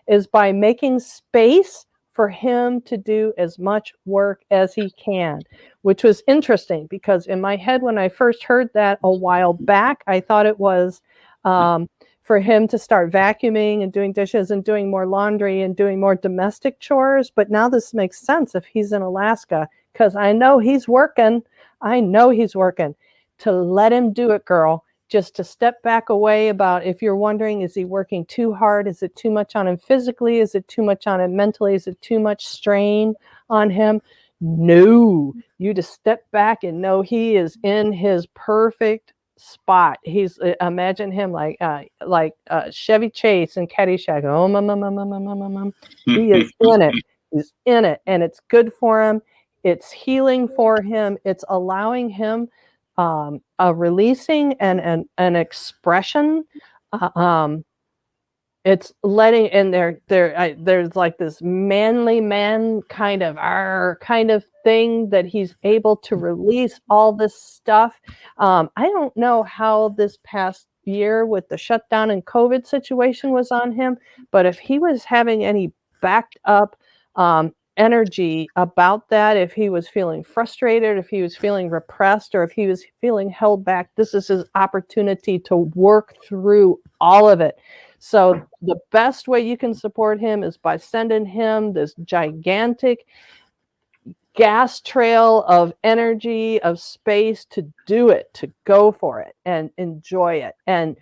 is by making space for him to do as much work as he can, which was interesting, because in my head, when I first heard that a while back, I thought it was for him to start vacuuming and doing dishes and doing more laundry and doing more domestic chores. But now this makes sense if he's in Alaska, because I know he's working. I know he's working. To let him do it, girl. Just to step back away about if you're wondering, is he working too hard? Is it too much on him physically? Is it too much on him mentally? Is it too much strain on him? No, you just step back and know he is in his perfect spot. He's imagine him like Chevy Chase and Caddyshack. Oh, he is in it. He's in it, and it's good for him. It's healing for him. It's allowing him a releasing and an expression. It's letting in there's like this manly man kind of thing that he's able to release all this stuff. I don't know how this past year with the shutdown and COVID situation was on him, but if he was having any backed up energy about that, if he was feeling frustrated, if he was feeling repressed, or if he was feeling held back, this is his opportunity to work through all of it. So the best way you can support him is by sending him this gigantic gas trail of energy, of space to do it, to go for it and enjoy it. And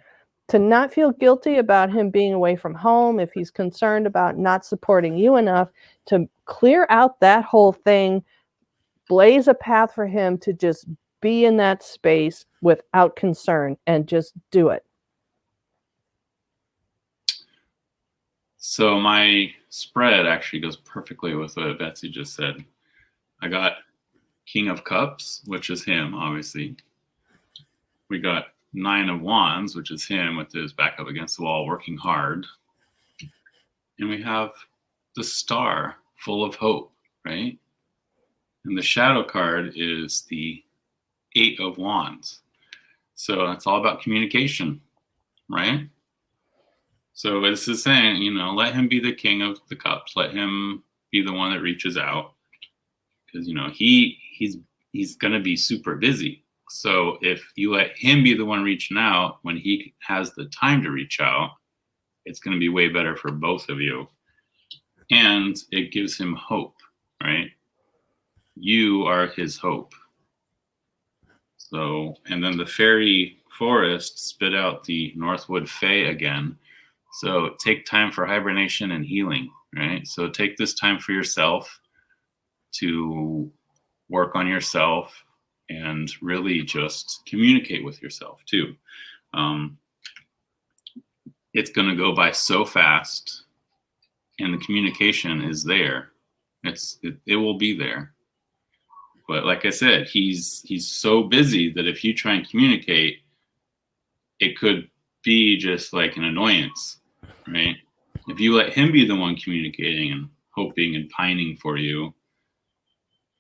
to not feel guilty about him being away from home, if he's concerned about not supporting you enough, to clear out that whole thing, blaze a path for him to just be in that space without concern and just do it. So my spread actually goes perfectly with what Betsy just said. I got King of Cups, which is him, obviously. We got Nine of Wands, which is him with his back up against the wall, working hard. And we have the Star, full of hope, right? And the shadow card is the Eight of Wands. So it's all about communication, right? So this is saying, let him be the King of the Cups. Let him be the one that reaches out, because he's going to be super busy. So if you let him be the one reaching out when he has the time to reach out, it's going to be way better for both of you. And it gives him hope, right? You are his hope. So, and then the fairy forest spit out the Northwood Fae again. So take time for hibernation and healing, right? So take this time for yourself to work on yourself and really just communicate with yourself too. It's going to go by so fast, and the communication is there. It will be there. But like I said, he's so busy that if you try and communicate, it could be just like an annoyance, right? If you let him be the one communicating and hoping and pining for you,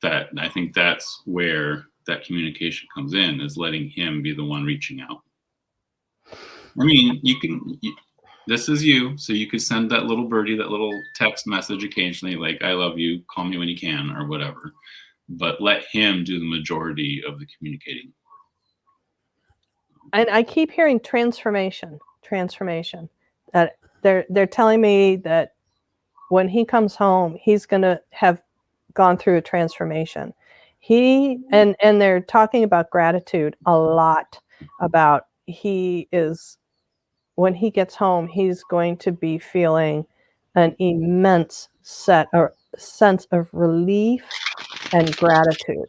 that I think that's where that communication comes in, is letting him be the one reaching out. I mean, this is you, so you could send that little birdie that little text message occasionally, like, I love you, call me when you can, or whatever. But let him do the majority of the communicating. And I keep hearing transformation. That they're telling me that when he comes home, he's going to have gone through a transformation. And they're talking about gratitude a lot, about when he gets home, he's going to be feeling an immense sense of relief and gratitude.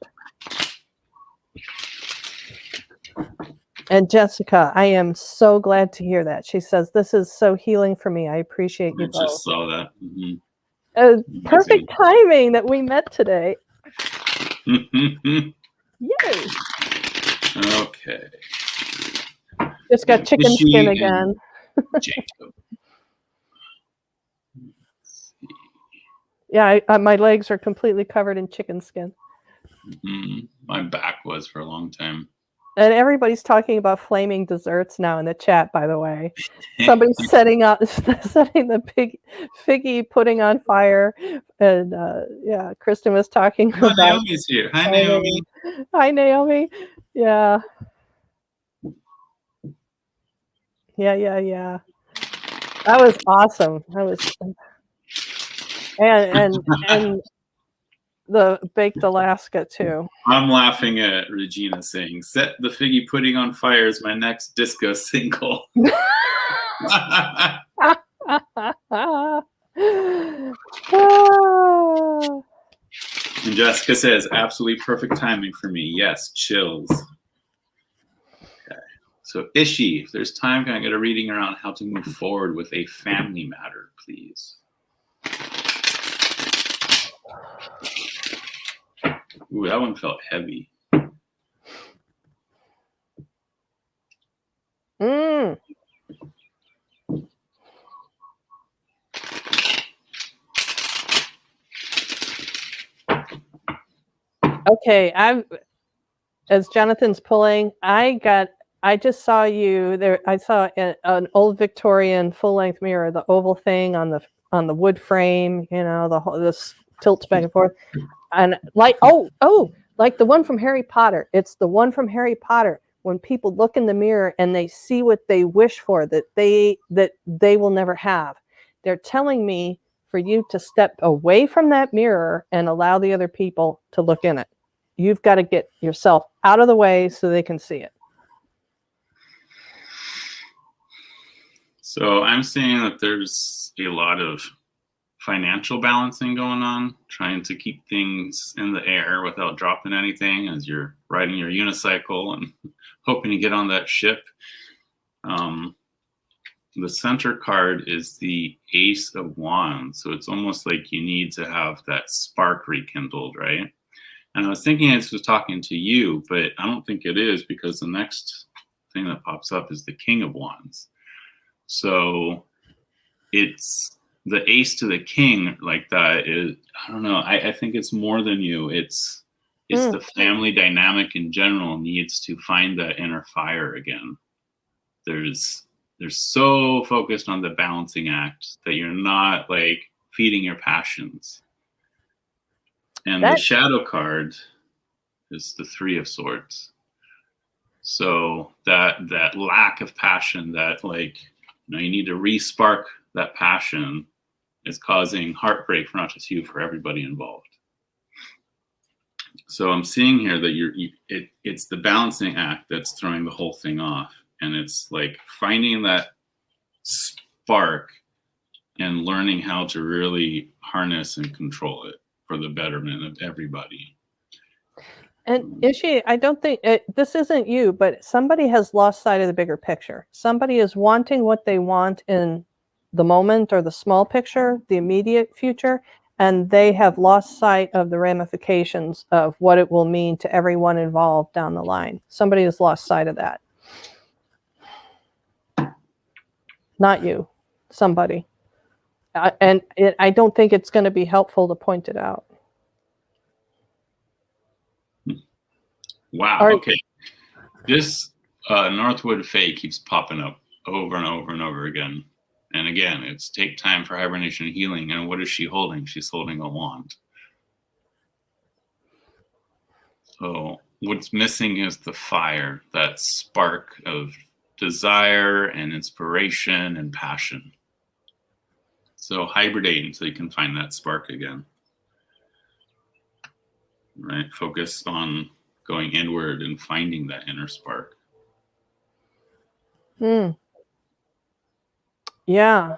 And Jessica, I am so glad to hear that. She says, this is so healing for me. I appreciate you both. I just saw that. Mm-hmm. Perfect timing that we met today. Yay. Okay. Just got chicken skin again. Jacob. Yeah, my legs are completely covered in chicken skin. Mm-hmm. My back was for a long time. And everybody's talking about flaming desserts now in the chat, by the way. Somebody's setting the big figgy pudding on fire. And yeah, Kristen was talking about... Naomi's here. Hi, Naomi. Hi, Naomi. Yeah. Yeah. That was awesome. And the baked Alaska too. I'm laughing at Regina saying, "Set the figgy pudding on fire" is my next disco single. And Jessica says, "Absolutely perfect timing for me. Yes, chills." Okay. So Ishi, if there's time, can I get a reading around how to move forward with a family matter, please? Ooh, that one felt heavy. Mm. Okay, as Jonathan's pulling, I just saw you there. I saw an old Victorian full-length mirror, the oval thing on the wood frame. You know, this tilts back and forth, and like like the one from Harry Potter. It's the one from Harry Potter. When people look in the mirror and they see what they wish for that they will never have, they're telling me for you to step away from that mirror and allow the other people to look in it. You've got to get yourself out of the way so they can see it. So I'm seeing that there's a lot of financial balancing going on, trying to keep things in the air without dropping anything as you're riding your unicycle and hoping to get on that ship. The center card is the Ace of Wands. So it's almost like you need to have that spark rekindled, right? And I was thinking this was talking to you, but I don't think it is, because the next thing that pops up is the King of Wands. So it's the ace to the king like that is, I don't know. I think it's more than you. It's the family dynamic in general needs to find that inner fire again. They're so focused on the balancing act that you're not like feeding your passions. And the shadow card is the Three of Swords. So that lack of passion, that like, you need to re-spark that passion, is causing heartbreak for not just you, for everybody involved. So I'm seeing here that it's the balancing act that's throwing the whole thing off. And it's like finding that spark and learning how to really harness and control it for the betterment of everybody. And Ishi, I don't think this isn't you, but somebody has lost sight of the bigger picture. Somebody is wanting what they want in the moment or the small picture, the immediate future, and they have lost sight of the ramifications of what it will mean to everyone involved down the line. Somebody has lost sight of that. Not you, somebody. And I don't think it's going to be helpful to point it out. Wow. Okay. This Northwood Fae keeps popping up over and over and over again. And again, it's take time for hibernation and healing. And what is she holding? She's holding a wand. So what's missing is the fire, that spark of desire and inspiration and passion. So hibernate until you can find that spark again. Right? Focus on going inward and finding that inner spark. Yeah.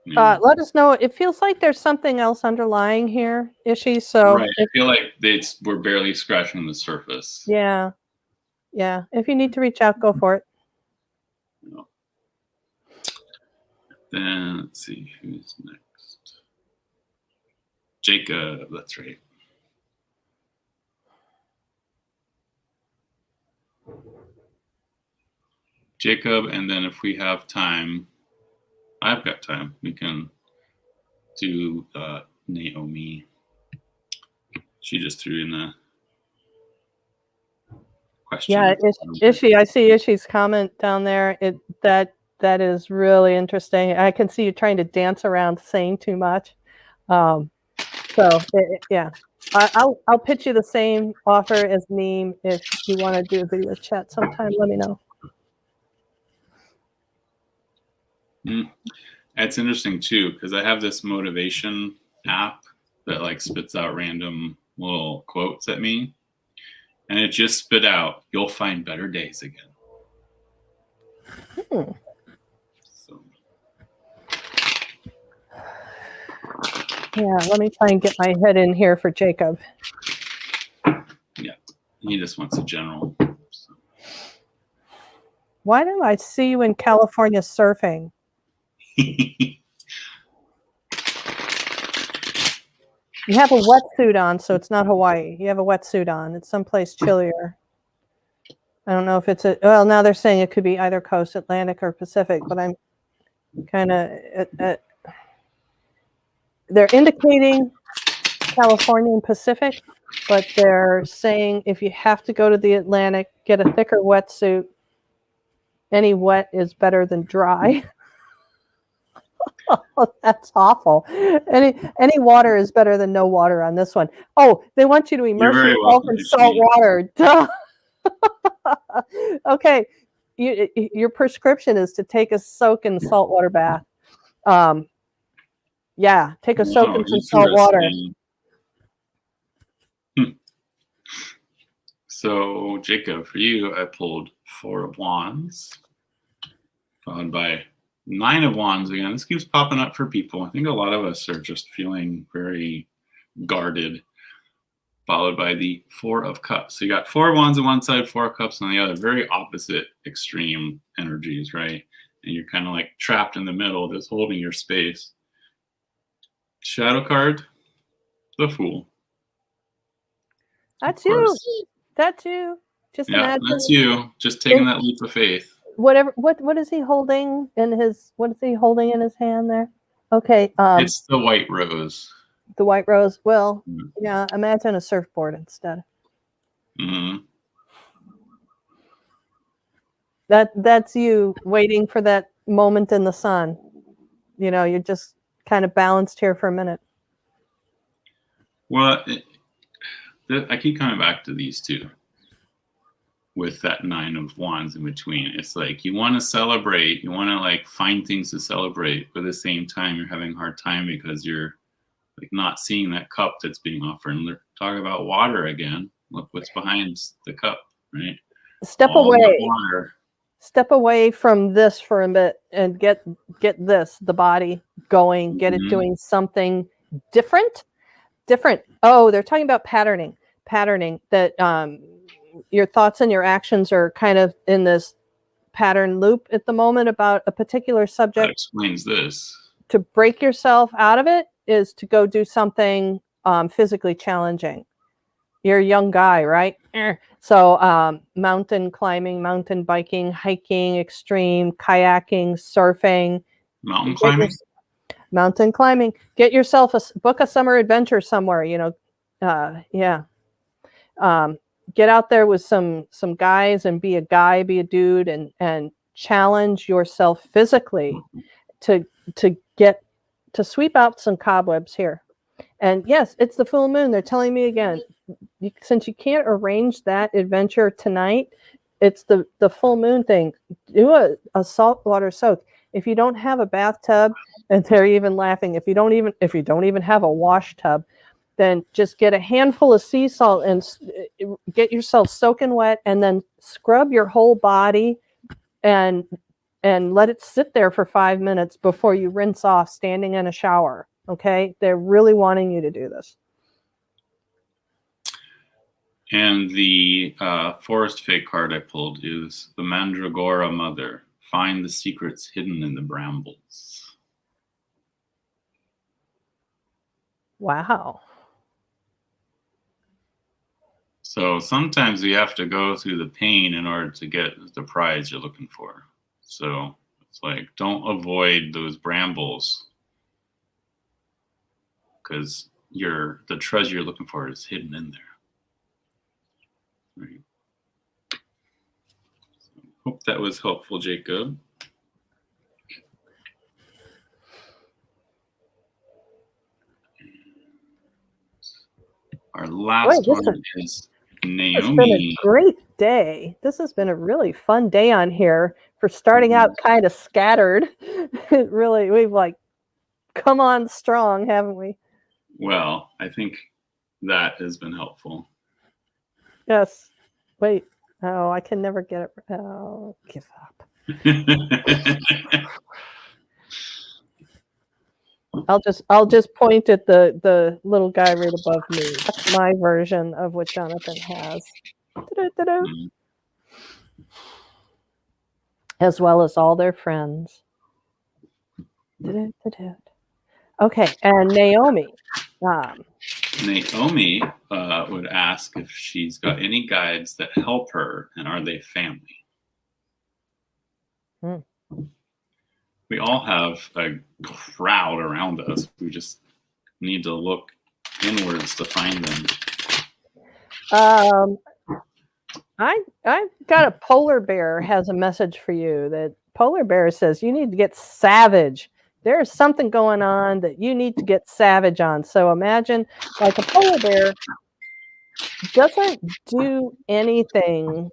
Let us know. It feels like there's something else underlying here, Ishi. So right. I feel like we're barely scratching the surface. Yeah. Yeah. If you need to reach out, go for it. Then let's see who's next. Jacob, that's right. Jacob, and then if we have time, I've got time, we can do Naomi. She just threw in a question. Yeah, Ishi, I see Ishi's comment down there. That is really interesting. I can see you trying to dance around saying too much. Yeah, I'll pitch you the same offer as Neem if you want to do a video chat sometime. Let me know. It's interesting too, because I have this motivation app that like spits out random little quotes at me. And it just spit out, "You'll find better days again." So. Yeah, let me try and get my head in here for Jacob. Yeah, he just wants a general. So. Why do I see you in California surfing? You have a wetsuit on, so it's not Hawaii. You have a wetsuit on. It's someplace chillier. I don't know if it's well, now they're saying it could be either coast, Atlantic or Pacific, but I'm kind of, they're indicating California and Pacific, but they're saying if you have to go to the Atlantic, get a thicker wetsuit. Any wet is better than dry. Oh, that's awful. Any water is better than no water on this one. Oh, they want you to immerse yourself in salt water. Duh. Okay, your prescription is to take a soak in saltwater bath. Yeah, take a soak in some salt water. So, Jacob, for you, I pulled 4 of Wands, followed by 9 of Wands again. This keeps popping up for people. I think a lot of us are just feeling very guarded, followed by the 4 of Cups. So you got 4 of Wands on one side, 4 of Cups on the other. Very opposite extreme energies, right? And you're kind of like trapped in the middle, just holding your space. Shadow card, the Fool. That's you. That's you. Just imagine. That's you. Just taking that leap of faith. Whatever. What is he holding in his? What is he holding in his hand there? Okay. It's the white rose. The white rose. Well, yeah. Imagine a surfboard instead. Mm-hmm. That's you waiting for that moment in the sun. You know, you're just kind of balanced here for a minute. Well, I keep coming back to these two with that 9 of Wands in between. It's like you want to celebrate, you want to like find things to celebrate, but at the same time you're having a hard time because you're like not seeing that cup that's being offered. And talk about water again. Look what's behind the cup, right? Step away from this for a bit and get this, the body going, get it doing something different. Oh, they're talking about patterning that your thoughts and your actions are kind of in this pattern loop at the moment about a particular subject. That explains this. To break yourself out of it is to go do something physically challenging. You're a young guy, right? So mountain climbing, mountain biking, hiking, extreme, kayaking, surfing. Mountain climbing. Get yourself book a summer adventure somewhere, you know. Get out there with some guys and be a guy, be a dude, and challenge yourself physically to get to sweep out some cobwebs here. And yes, it's the full moon. They're telling me again, since you can't arrange that adventure tonight, it's the full moon thing. Do a saltwater soak. If you don't have a bathtub, and they're even laughing, if you don't even have a wash tub, then just get a handful of sea salt and get yourself soaking wet, and then scrub your whole body and let it sit there for 5 minutes before you rinse off standing in a shower. Okay? They're really wanting you to do this. And the forest fake card I pulled is the Mandragora Mother. Find the secrets hidden in the brambles. Wow. So sometimes you have to go through the pain in order to get the prize you're looking for. So it's like, don't avoid those brambles, because the treasure you're looking for is hidden in there. Right. So, hope that was helpful, Jacob. Our last one is Naomi. It's been a great day. This has been a really fun day on here for starting out kind of scattered. Really, we've like come on strong, haven't we? Well, I think that has been helpful. Yes. Wait. Oh, I can never get it. Oh, give up. I'll just point at the little guy right above me. That's my version of what Jonathan has. Da-da-da-da. As well as all their friends. Da-da-da-da. Okay, and Naomi. Naomi would ask if she's got any guides that help her, and are they family? We all have a crowd around us. We just need to look inwards to find them. I've got a polar bear has a message for you. That polar bear says you need to get savage. There's something going on that you need to get savage on. So imagine like a polar bear doesn't do anything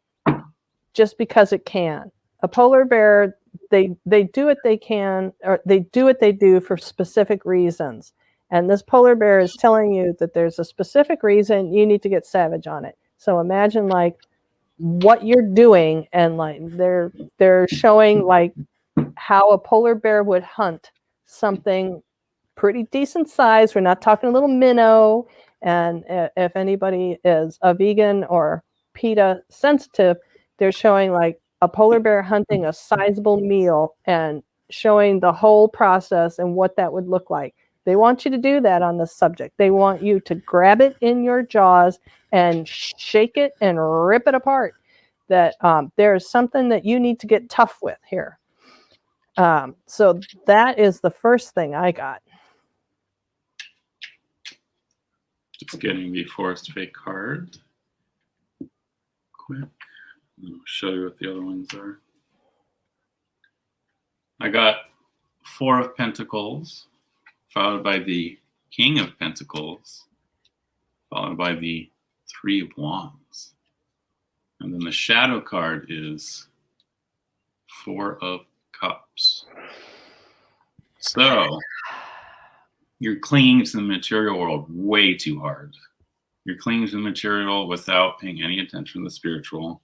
just because it can. A polar bear, they do what they can, or they do what they do for specific reasons. And this polar bear is telling you that there's a specific reason you need to get savage on it. So imagine like what you're doing, and like they're showing like how a polar bear would hunt something pretty decent size. We're not talking a little minnow. And if anybody is a vegan or PETA sensitive, they're showing like a polar bear hunting a sizable meal and showing the whole process and what that would look like. They want you to do that on this subject. They want you to grab it in your jaws and shake it and rip it apart. That there's something that you need to get tough with here. So that is the first thing I got. Just getting the Forest Fake card. Quick. I'll show you what the other ones are. I got 4 of Pentacles, followed by the King of Pentacles, followed by the 3 of Wands. And then the shadow card is 4 of Cups. So you're clinging to the material world way too hard. You're clinging to the material without paying any attention to the spiritual.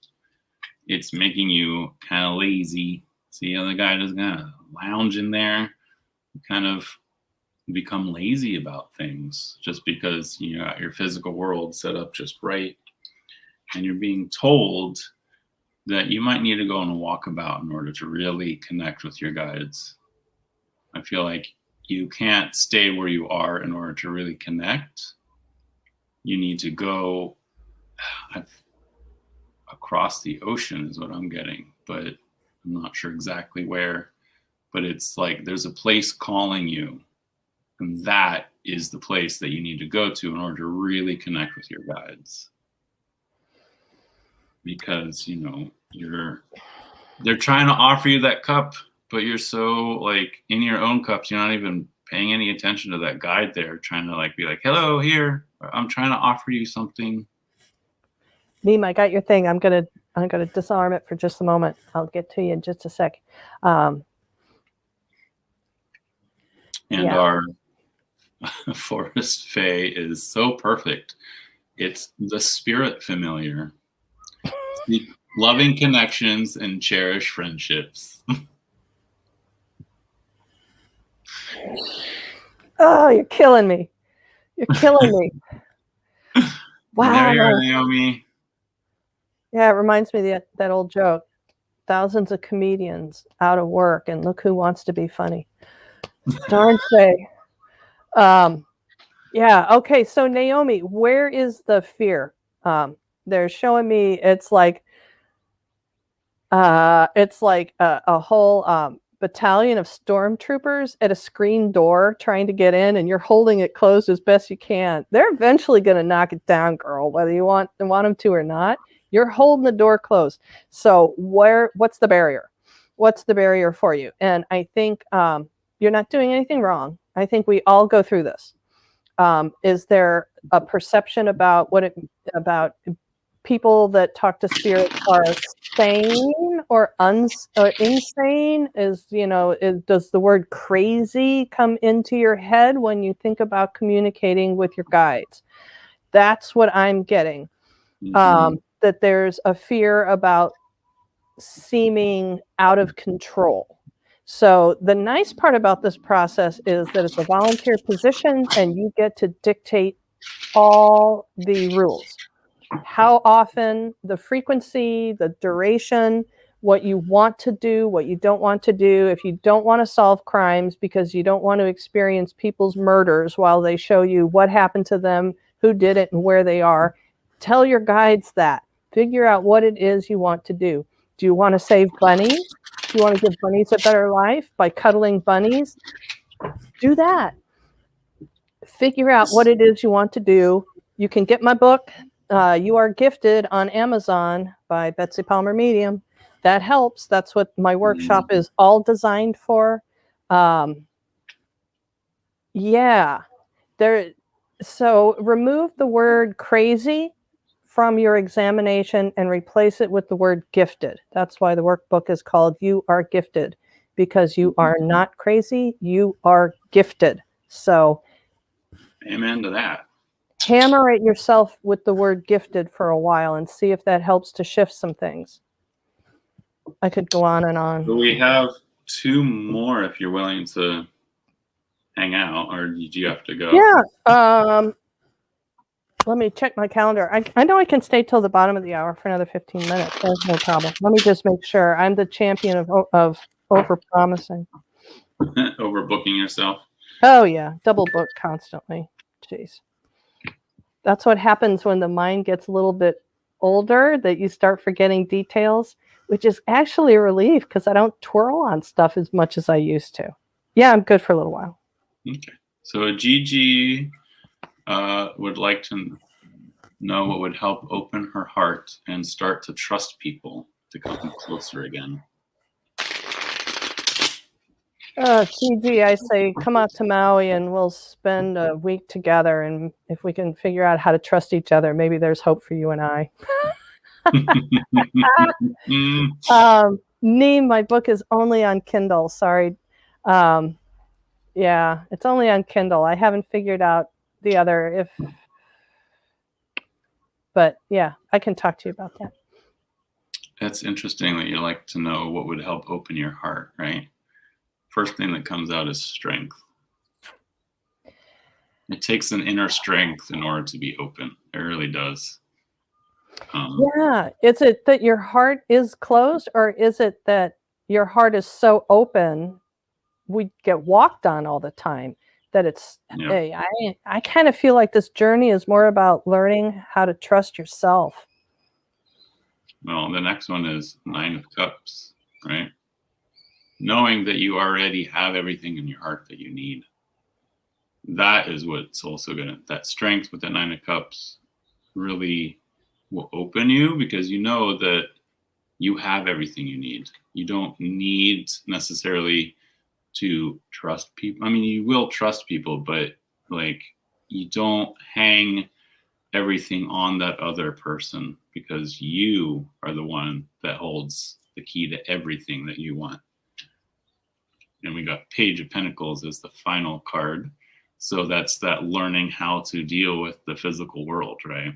It's making you kind of lazy. See how the guy just kind of lounge in there, you kind of become lazy about things just because you got your physical world set up just right. And you're being told that you might need to go on a walkabout in order to really connect with your guides. I feel like you can't stay where you are in order to really connect. You need to go across the ocean is what I'm getting, but I'm not sure exactly where. But it's like there's a place calling you, and that is the place that you need to go to in order to really connect with your guides. Because, you know, they're trying to offer you that cup, but you're so like in your own cups, you're not even paying any attention to that guide there, trying to like be like, hello, here, I'm trying to offer you something. Neem, I got your thing. I'm gonna disarm it for just a moment. I'll get to you in just a sec. Our Forest Fae is so perfect. It's the spirit familiar. Seek loving connections and cherish friendships. Oh, you're killing me. You're killing me. Wow. There you are, Naomi. Yeah, it reminds me of that old joke. Thousands of comedians out of work, and look who wants to be funny. Darn say. Yeah, okay, so Naomi, where is the fear? They're showing me it's like a whole battalion of stormtroopers at a screen door trying to get in, and you're holding it closed as best you can. They're eventually going to knock it down, girl, whether you want them to or not. You're holding the door closed. So what's the barrier? What's the barrier for you? And I think you're not doing anything wrong. I think we all go through this. Is there a perception about about people that talk to spirits are sane, or insane? Does the word crazy come into your head when you think about communicating with your guides? That's what I'm getting. That there's a fear about seeming out of control. So the nice part about this process is that it's a volunteer position and you get to dictate all the rules. How often, the frequency, the duration, what you want to do, what you don't want to do. If you don't want to solve crimes because you don't want to experience people's murders while they show you what happened to them, who did it, and where they are, tell your guides that. Figure out what it is you want to do. Do you want to save bunnies? Do you want to give bunnies a better life by cuddling bunnies? Do that. Figure out what it is you want to do. You can get my book, You Are Gifted, on Amazon by Betsy Palmer Medium. That helps. That's what my workshop is all designed for. So remove the word crazy from your examination and replace it with the word gifted. That's why the workbook is called You Are Gifted, because you are not crazy, you are gifted. So amen to that. Hammer at yourself with the word gifted for a while and see if that helps to shift some things. I could go on and on. So we have 2 more if you're willing to hang out, or did you have to go? Yeah. Let me check my calendar. I know I can stay till the bottom of the hour for another 15 minutes. That's no problem. Let me just make sure. I'm the champion of over-promising. Overbooking yourself? Oh, yeah. Double book constantly. Jeez. That's what happens when the mind gets a little bit older, that you start forgetting details, which is actually a relief because I don't twirl on stuff as much as I used to. Yeah, I'm good for a little while. Okay. So Gigi would like to know what would help open her heart and start to trust people to come closer again. Gigi, I say come out to Maui and we'll spend a week together, and if we can figure out how to trust each other, maybe there's hope for you and I. Neem, my book is only on Kindle. Sorry. Yeah, it's only on Kindle. I haven't figured out the other but yeah, I can talk to you about that. That's interesting that you like to know what would help open your heart, right? First thing that comes out is strength. It takes an inner strength in order to be open. It really does. Yeah. Is it that your heart is closed, or is it that your heart is so open, we get walked on all the time, that it's, hey, I kind of feel like this journey is more about learning how to trust yourself. Well, the next one is 9 of Cups, right? Knowing that you already have everything in your heart that you need. That is what's also that strength with the 9 of Cups really will open you, because you know that you have everything you need. You don't need necessarily to trust people. I mean, you will trust people, but like, you don't hang everything on that other person, because you are the one that holds the key to everything that you want. And we got Page of Pentacles as the final card. So that's that learning how to deal with the physical world, right?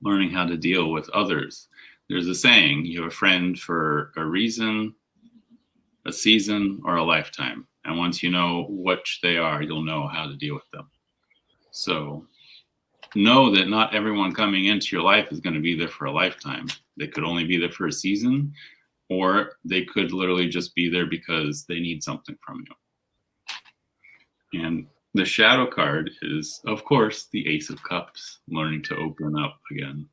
Learning how to deal with others. There's a saying, you have a friend for a reason, a season, or a lifetime. And once you know which they are, you'll know how to deal with them. So know that not everyone coming into your life is going to be there for a lifetime. They could only be there for a season, or they could literally just be there because they need something from you. And the shadow card is, of course, the Ace of Cups, learning to open up again.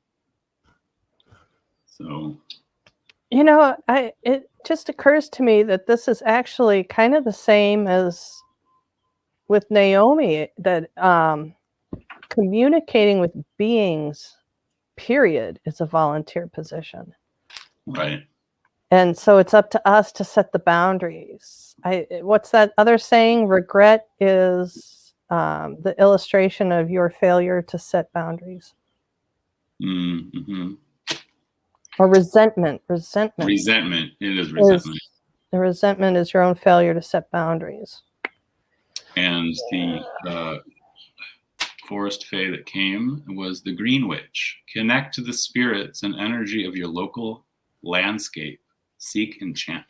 So, it just occurs to me that this is actually kind of the same as with Naomi, that communicating with beings, period, is a volunteer position. Right. And so it's up to us to set the boundaries. What's that other saying? Regret is the illustration of your failure to set boundaries. Mm-hmm. Or resentment. Resentment. It is Is, resentment. the resentment is your own failure to set boundaries. And the forest fae that came was the Green Witch. Connect to the spirits and energy of your local landscape. Seek enchantment.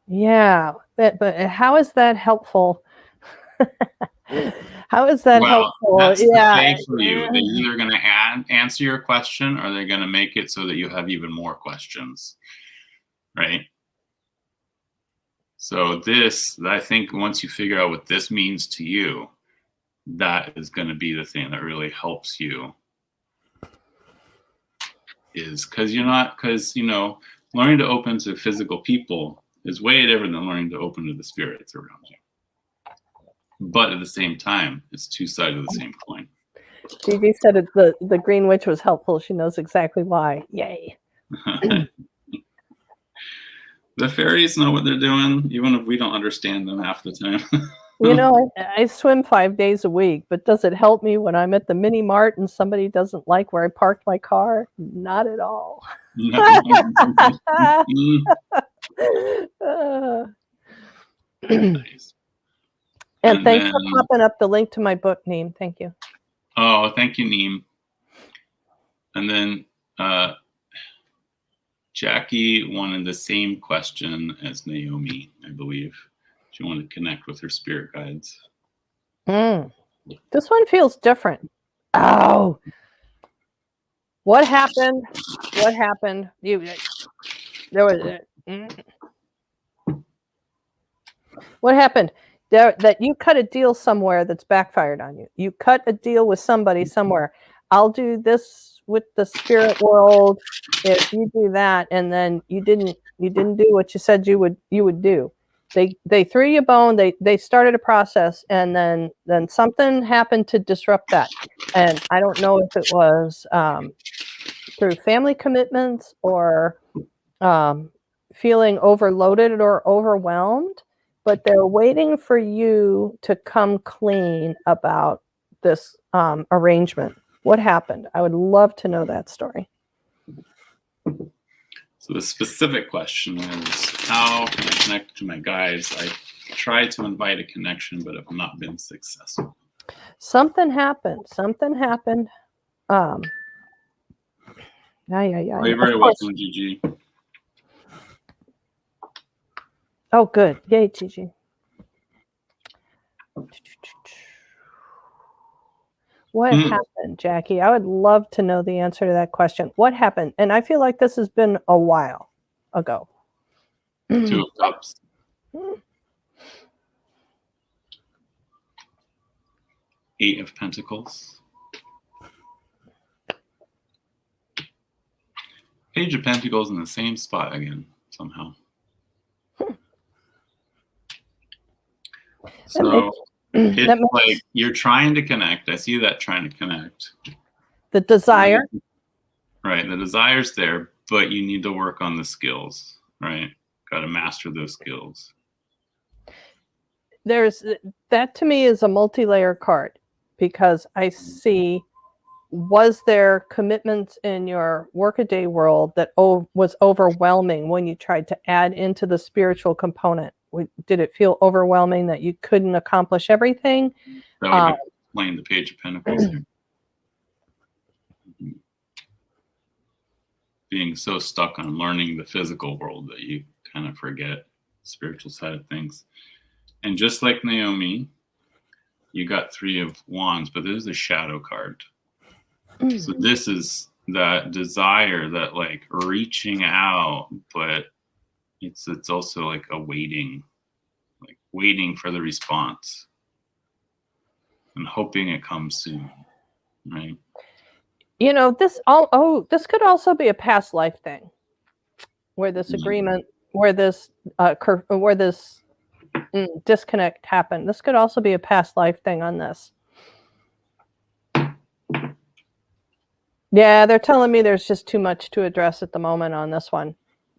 Yeah, but how is that helpful? How is that helpful? That's the fae for Yeah. you. They're either going to answer your question or they're going to make it so that you have even more questions, right? So this, I think once you figure out what this means to you, that is going to be the thing that really helps you. Is because learning to open to physical people is way different than learning to open to the spirits around you. But at the same time, it's two sides of the same coin. Gigi said the Green Witch was helpful. She knows exactly why. Yay. The fairies know what they're doing, even if we don't understand them half the time. I swim 5 days a week, but does it help me when I'm at the mini mart and somebody doesn't like where I parked my car? Not at all. Nice. And thanks for popping up the link to my book, Neem. Thank you. Oh, thank you, Neem. And then Jackie wanted the same question as Naomi, I believe. She wanted to connect with her spirit guides. This one feels different. Oh, what happened? What happened? What happened? That you cut a deal somewhere that's backfired on you. You cut a deal with somebody somewhere. I'll do this with the spirit world if you do that, and then you didn't do what you said you would do. They threw you a bone. They started a process, and then something happened to disrupt that. And I don't know if it was through family commitments or feeling overloaded or overwhelmed. But they're waiting for you to come clean about this arrangement. What happened? I would love to know that story. So the specific question is, how can I connect to my guides? I tried to invite a connection, but have not been successful. Something happened. Yeah. You're very welcome, Gigi. Oh, good. Yay, Gigi. What happened, Jackie? I would love to know the answer to that question. What happened? And I feel like this has been a while ago. 2 of Cups. Eight of Pentacles. Page of Pentacles in the same spot again, somehow. So it's like you're trying to connect. I see that trying to connect. The desire. Right. The desire's there, but you need to work on the skills, right? Got to master those skills. That to me is a multi-layer card, because I see, was there commitments in your workaday world that was overwhelming when you tried to add into the spiritual component? Did it feel overwhelming that you couldn't accomplish everything? That would explain the Page of Pentacles here. Being so stuck on learning the physical world that you kind of forget the spiritual side of things. And just like Naomi, you got 3 of Wands, but this is a shadow card. So this is that desire, that like reaching out, but it's also like a waiting for the response and hoping it comes soon, right? This could also be a past life thing, where this agreement, where this disconnect happened. This could also be a past life thing on this. Yeah, they're telling me there's just too much to address at the moment on this one.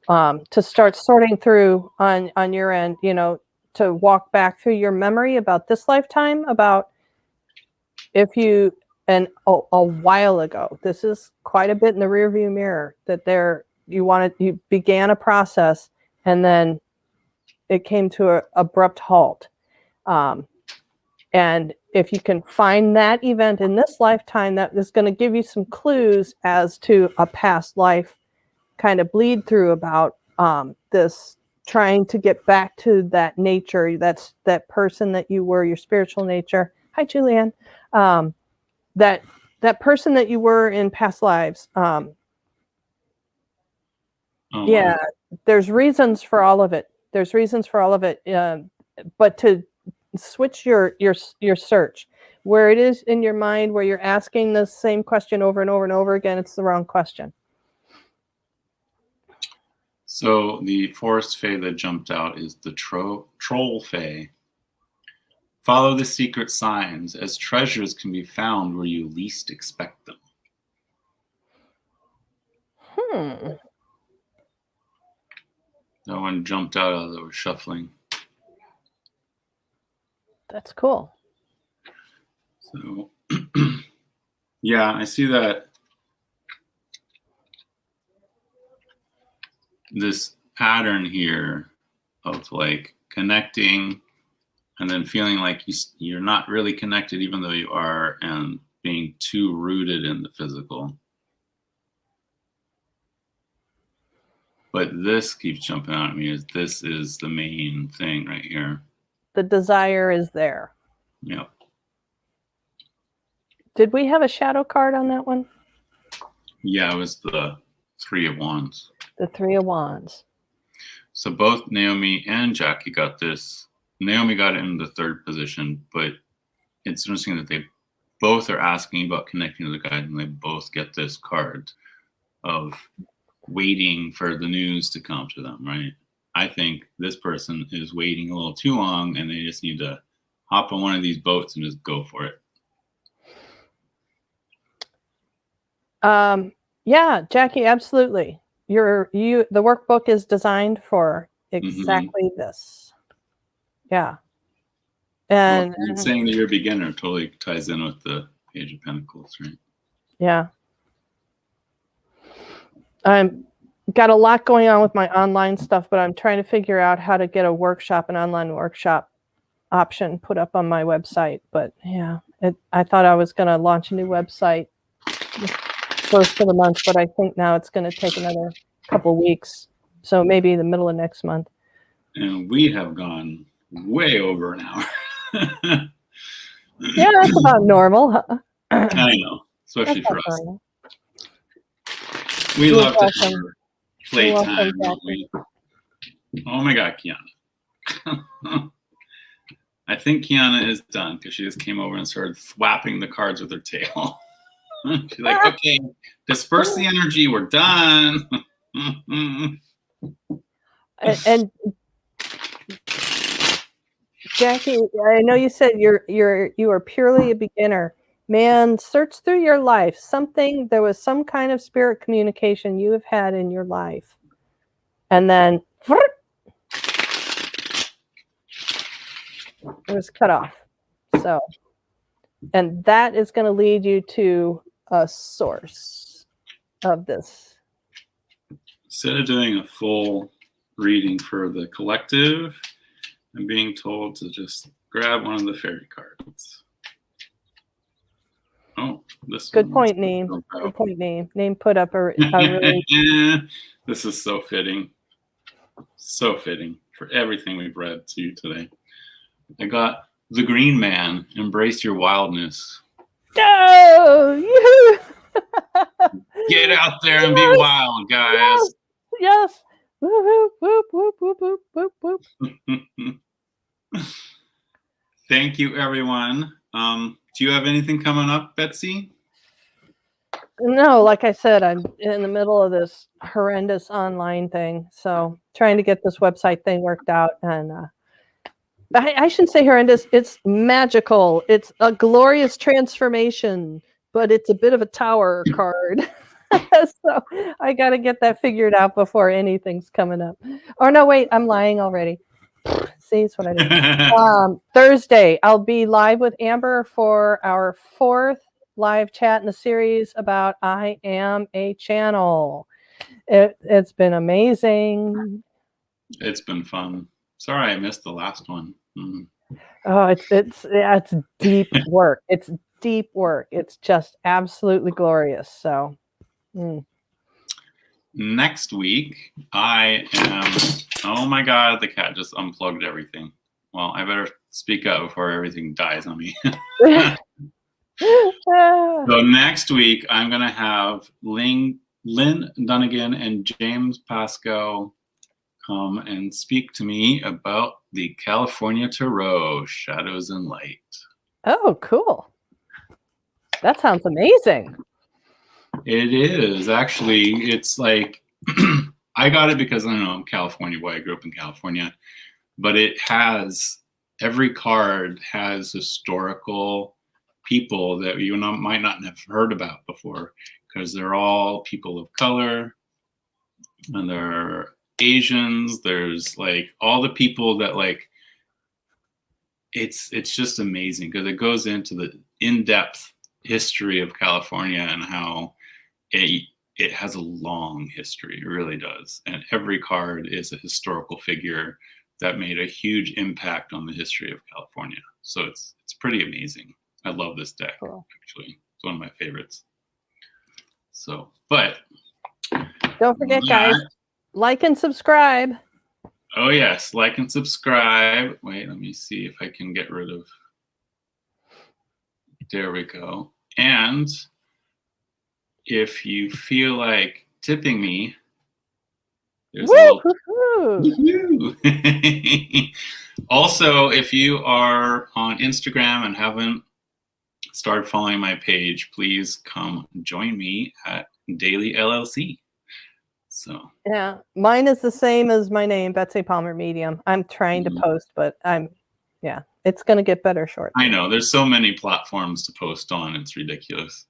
To start sorting through on your end, to walk back through your memory about this lifetime, about if you and a while ago, this is quite a bit in the rearview mirror, that you began a process and then it came to an abrupt halt. And if you can find that event in this lifetime, that is going to give you some clues as to a past life kind of bleed through about this trying to get back to that nature, that person that you were, your spiritual nature. Hi, Julianne. That person that you were in past lives. Yeah, there's reasons for all of it. But to switch your search, where it is in your mind where you're asking the same question over and over and over again, it's the wrong question. So the forest fae that jumped out is the troll fae. Follow the secret signs, as treasures can be found where you least expect them. That one jumped out as I was shuffling. That's cool. So, yeah, I see that this pattern here of like connecting and then feeling like you're not really connected even though you are, and being too rooted in the physical. But this keeps jumping out at me, this is the main thing right here. The desire is there. Yep. Did we have a shadow card on that one? Yeah, it was the Three of Wands. The Three of Wands. So both Naomi and Jackie got this. Naomi got it in the third position, but it's interesting that they both are asking about connecting to the guide, and they both get this card of waiting for the news to come to them, right? I think this person is waiting a little too long, and they just need to hop on one of these boats and just go for it. Yeah, Jackie, absolutely. The workbook is designed for exactly this. Yeah. And saying that you're a beginner totally ties in with the Page of Pentacles, right? Yeah. I'm got a lot going on with my online stuff, but I'm trying to figure out how to get an online workshop option put up on my website. But yeah, I thought I was going to launch a new website first of the month, but I think now it's going to take another couple weeks. So maybe the middle of next month. And we have gone way over an hour. Yeah, that's about normal. I know, especially for us. Normal. We love to have playtime, don't we? Oh my God, Kiana. I think Kiana is done because she just came over and started thwapping the cards with her tail. She's like, okay, disperse the energy. We're done. And Jackie, I know you said you are purely a beginner. Man, search through your life. There was some kind of spirit communication you have had in your life. And then it was cut off. So, and that is going to lead you to a source of this. Instead of doing a full reading for the collective, I'm being told to just grab one of the fairy cards. Oh, this good point, Name. Good point, Name. Name put up a really. This is so fitting. So fitting for everything we've read to you today. I got the Green Man. Embrace your wildness. Oh, get out there and be wild, guys. Yes. Whoop, whoop, whoop, whoop, whoop, whoop, whoop. Thank you, everyone. Do you have anything coming up, Betsy? No, like I said, I'm in the middle of this horrendous online thing. So trying to get this website thing worked out. And I shouldn't say horrendous. It's magical. It's a glorious transformation, but it's a bit of a tower card. So I got to get that figured out before anything's coming up. Or no, wait, I'm lying already. See, it's what I did. Thursday, I'll be live with Amber for our 4th live chat in the series about I Am a Channel. It's been amazing. It's been fun. Sorry I missed the last one. Oh, it's deep work. It's deep work. It's just absolutely glorious. So next week I am, oh my God, the cat just unplugged everything. Well, I better speak up before everything dies on me. So next week I'm gonna have Lynn Dunnigan and James Pascoe come and speak to me about the California Tarot, Shadows and Light. Oh, cool. That sounds amazing. It is. Actually, it's like, I got it because I don't know, I'm California boy. I grew up in California. But it has, every card has historical people that you might not have heard about before, because they're all people of color, and they're Asians. There's like all the people that like, it's just amazing because it goes into the in-depth history of California and how it has a long history. It really does. And every card is a historical figure that made a huge impact on the history of California. So it's pretty amazing. I love this deck, actually. It's one of my favorites. So, but don't forget, guys, like and subscribe. Oh yes, like and subscribe. Wait, let me see if I can get rid of. There we go. And if you feel like tipping me, there's a little. Also, if you are on Instagram and haven't started following my page, please come join me at Dailey LLC. So yeah, mine is the same as my name, Betsy Palmer Medium. I'm trying to post, but it's going to get better shortly. I know there's so many platforms to post on. It's ridiculous.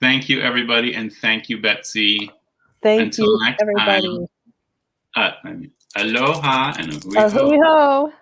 Thank you, everybody, and thank you, Betsy. Thank you, next everybody. Time, aloha and a hui ho.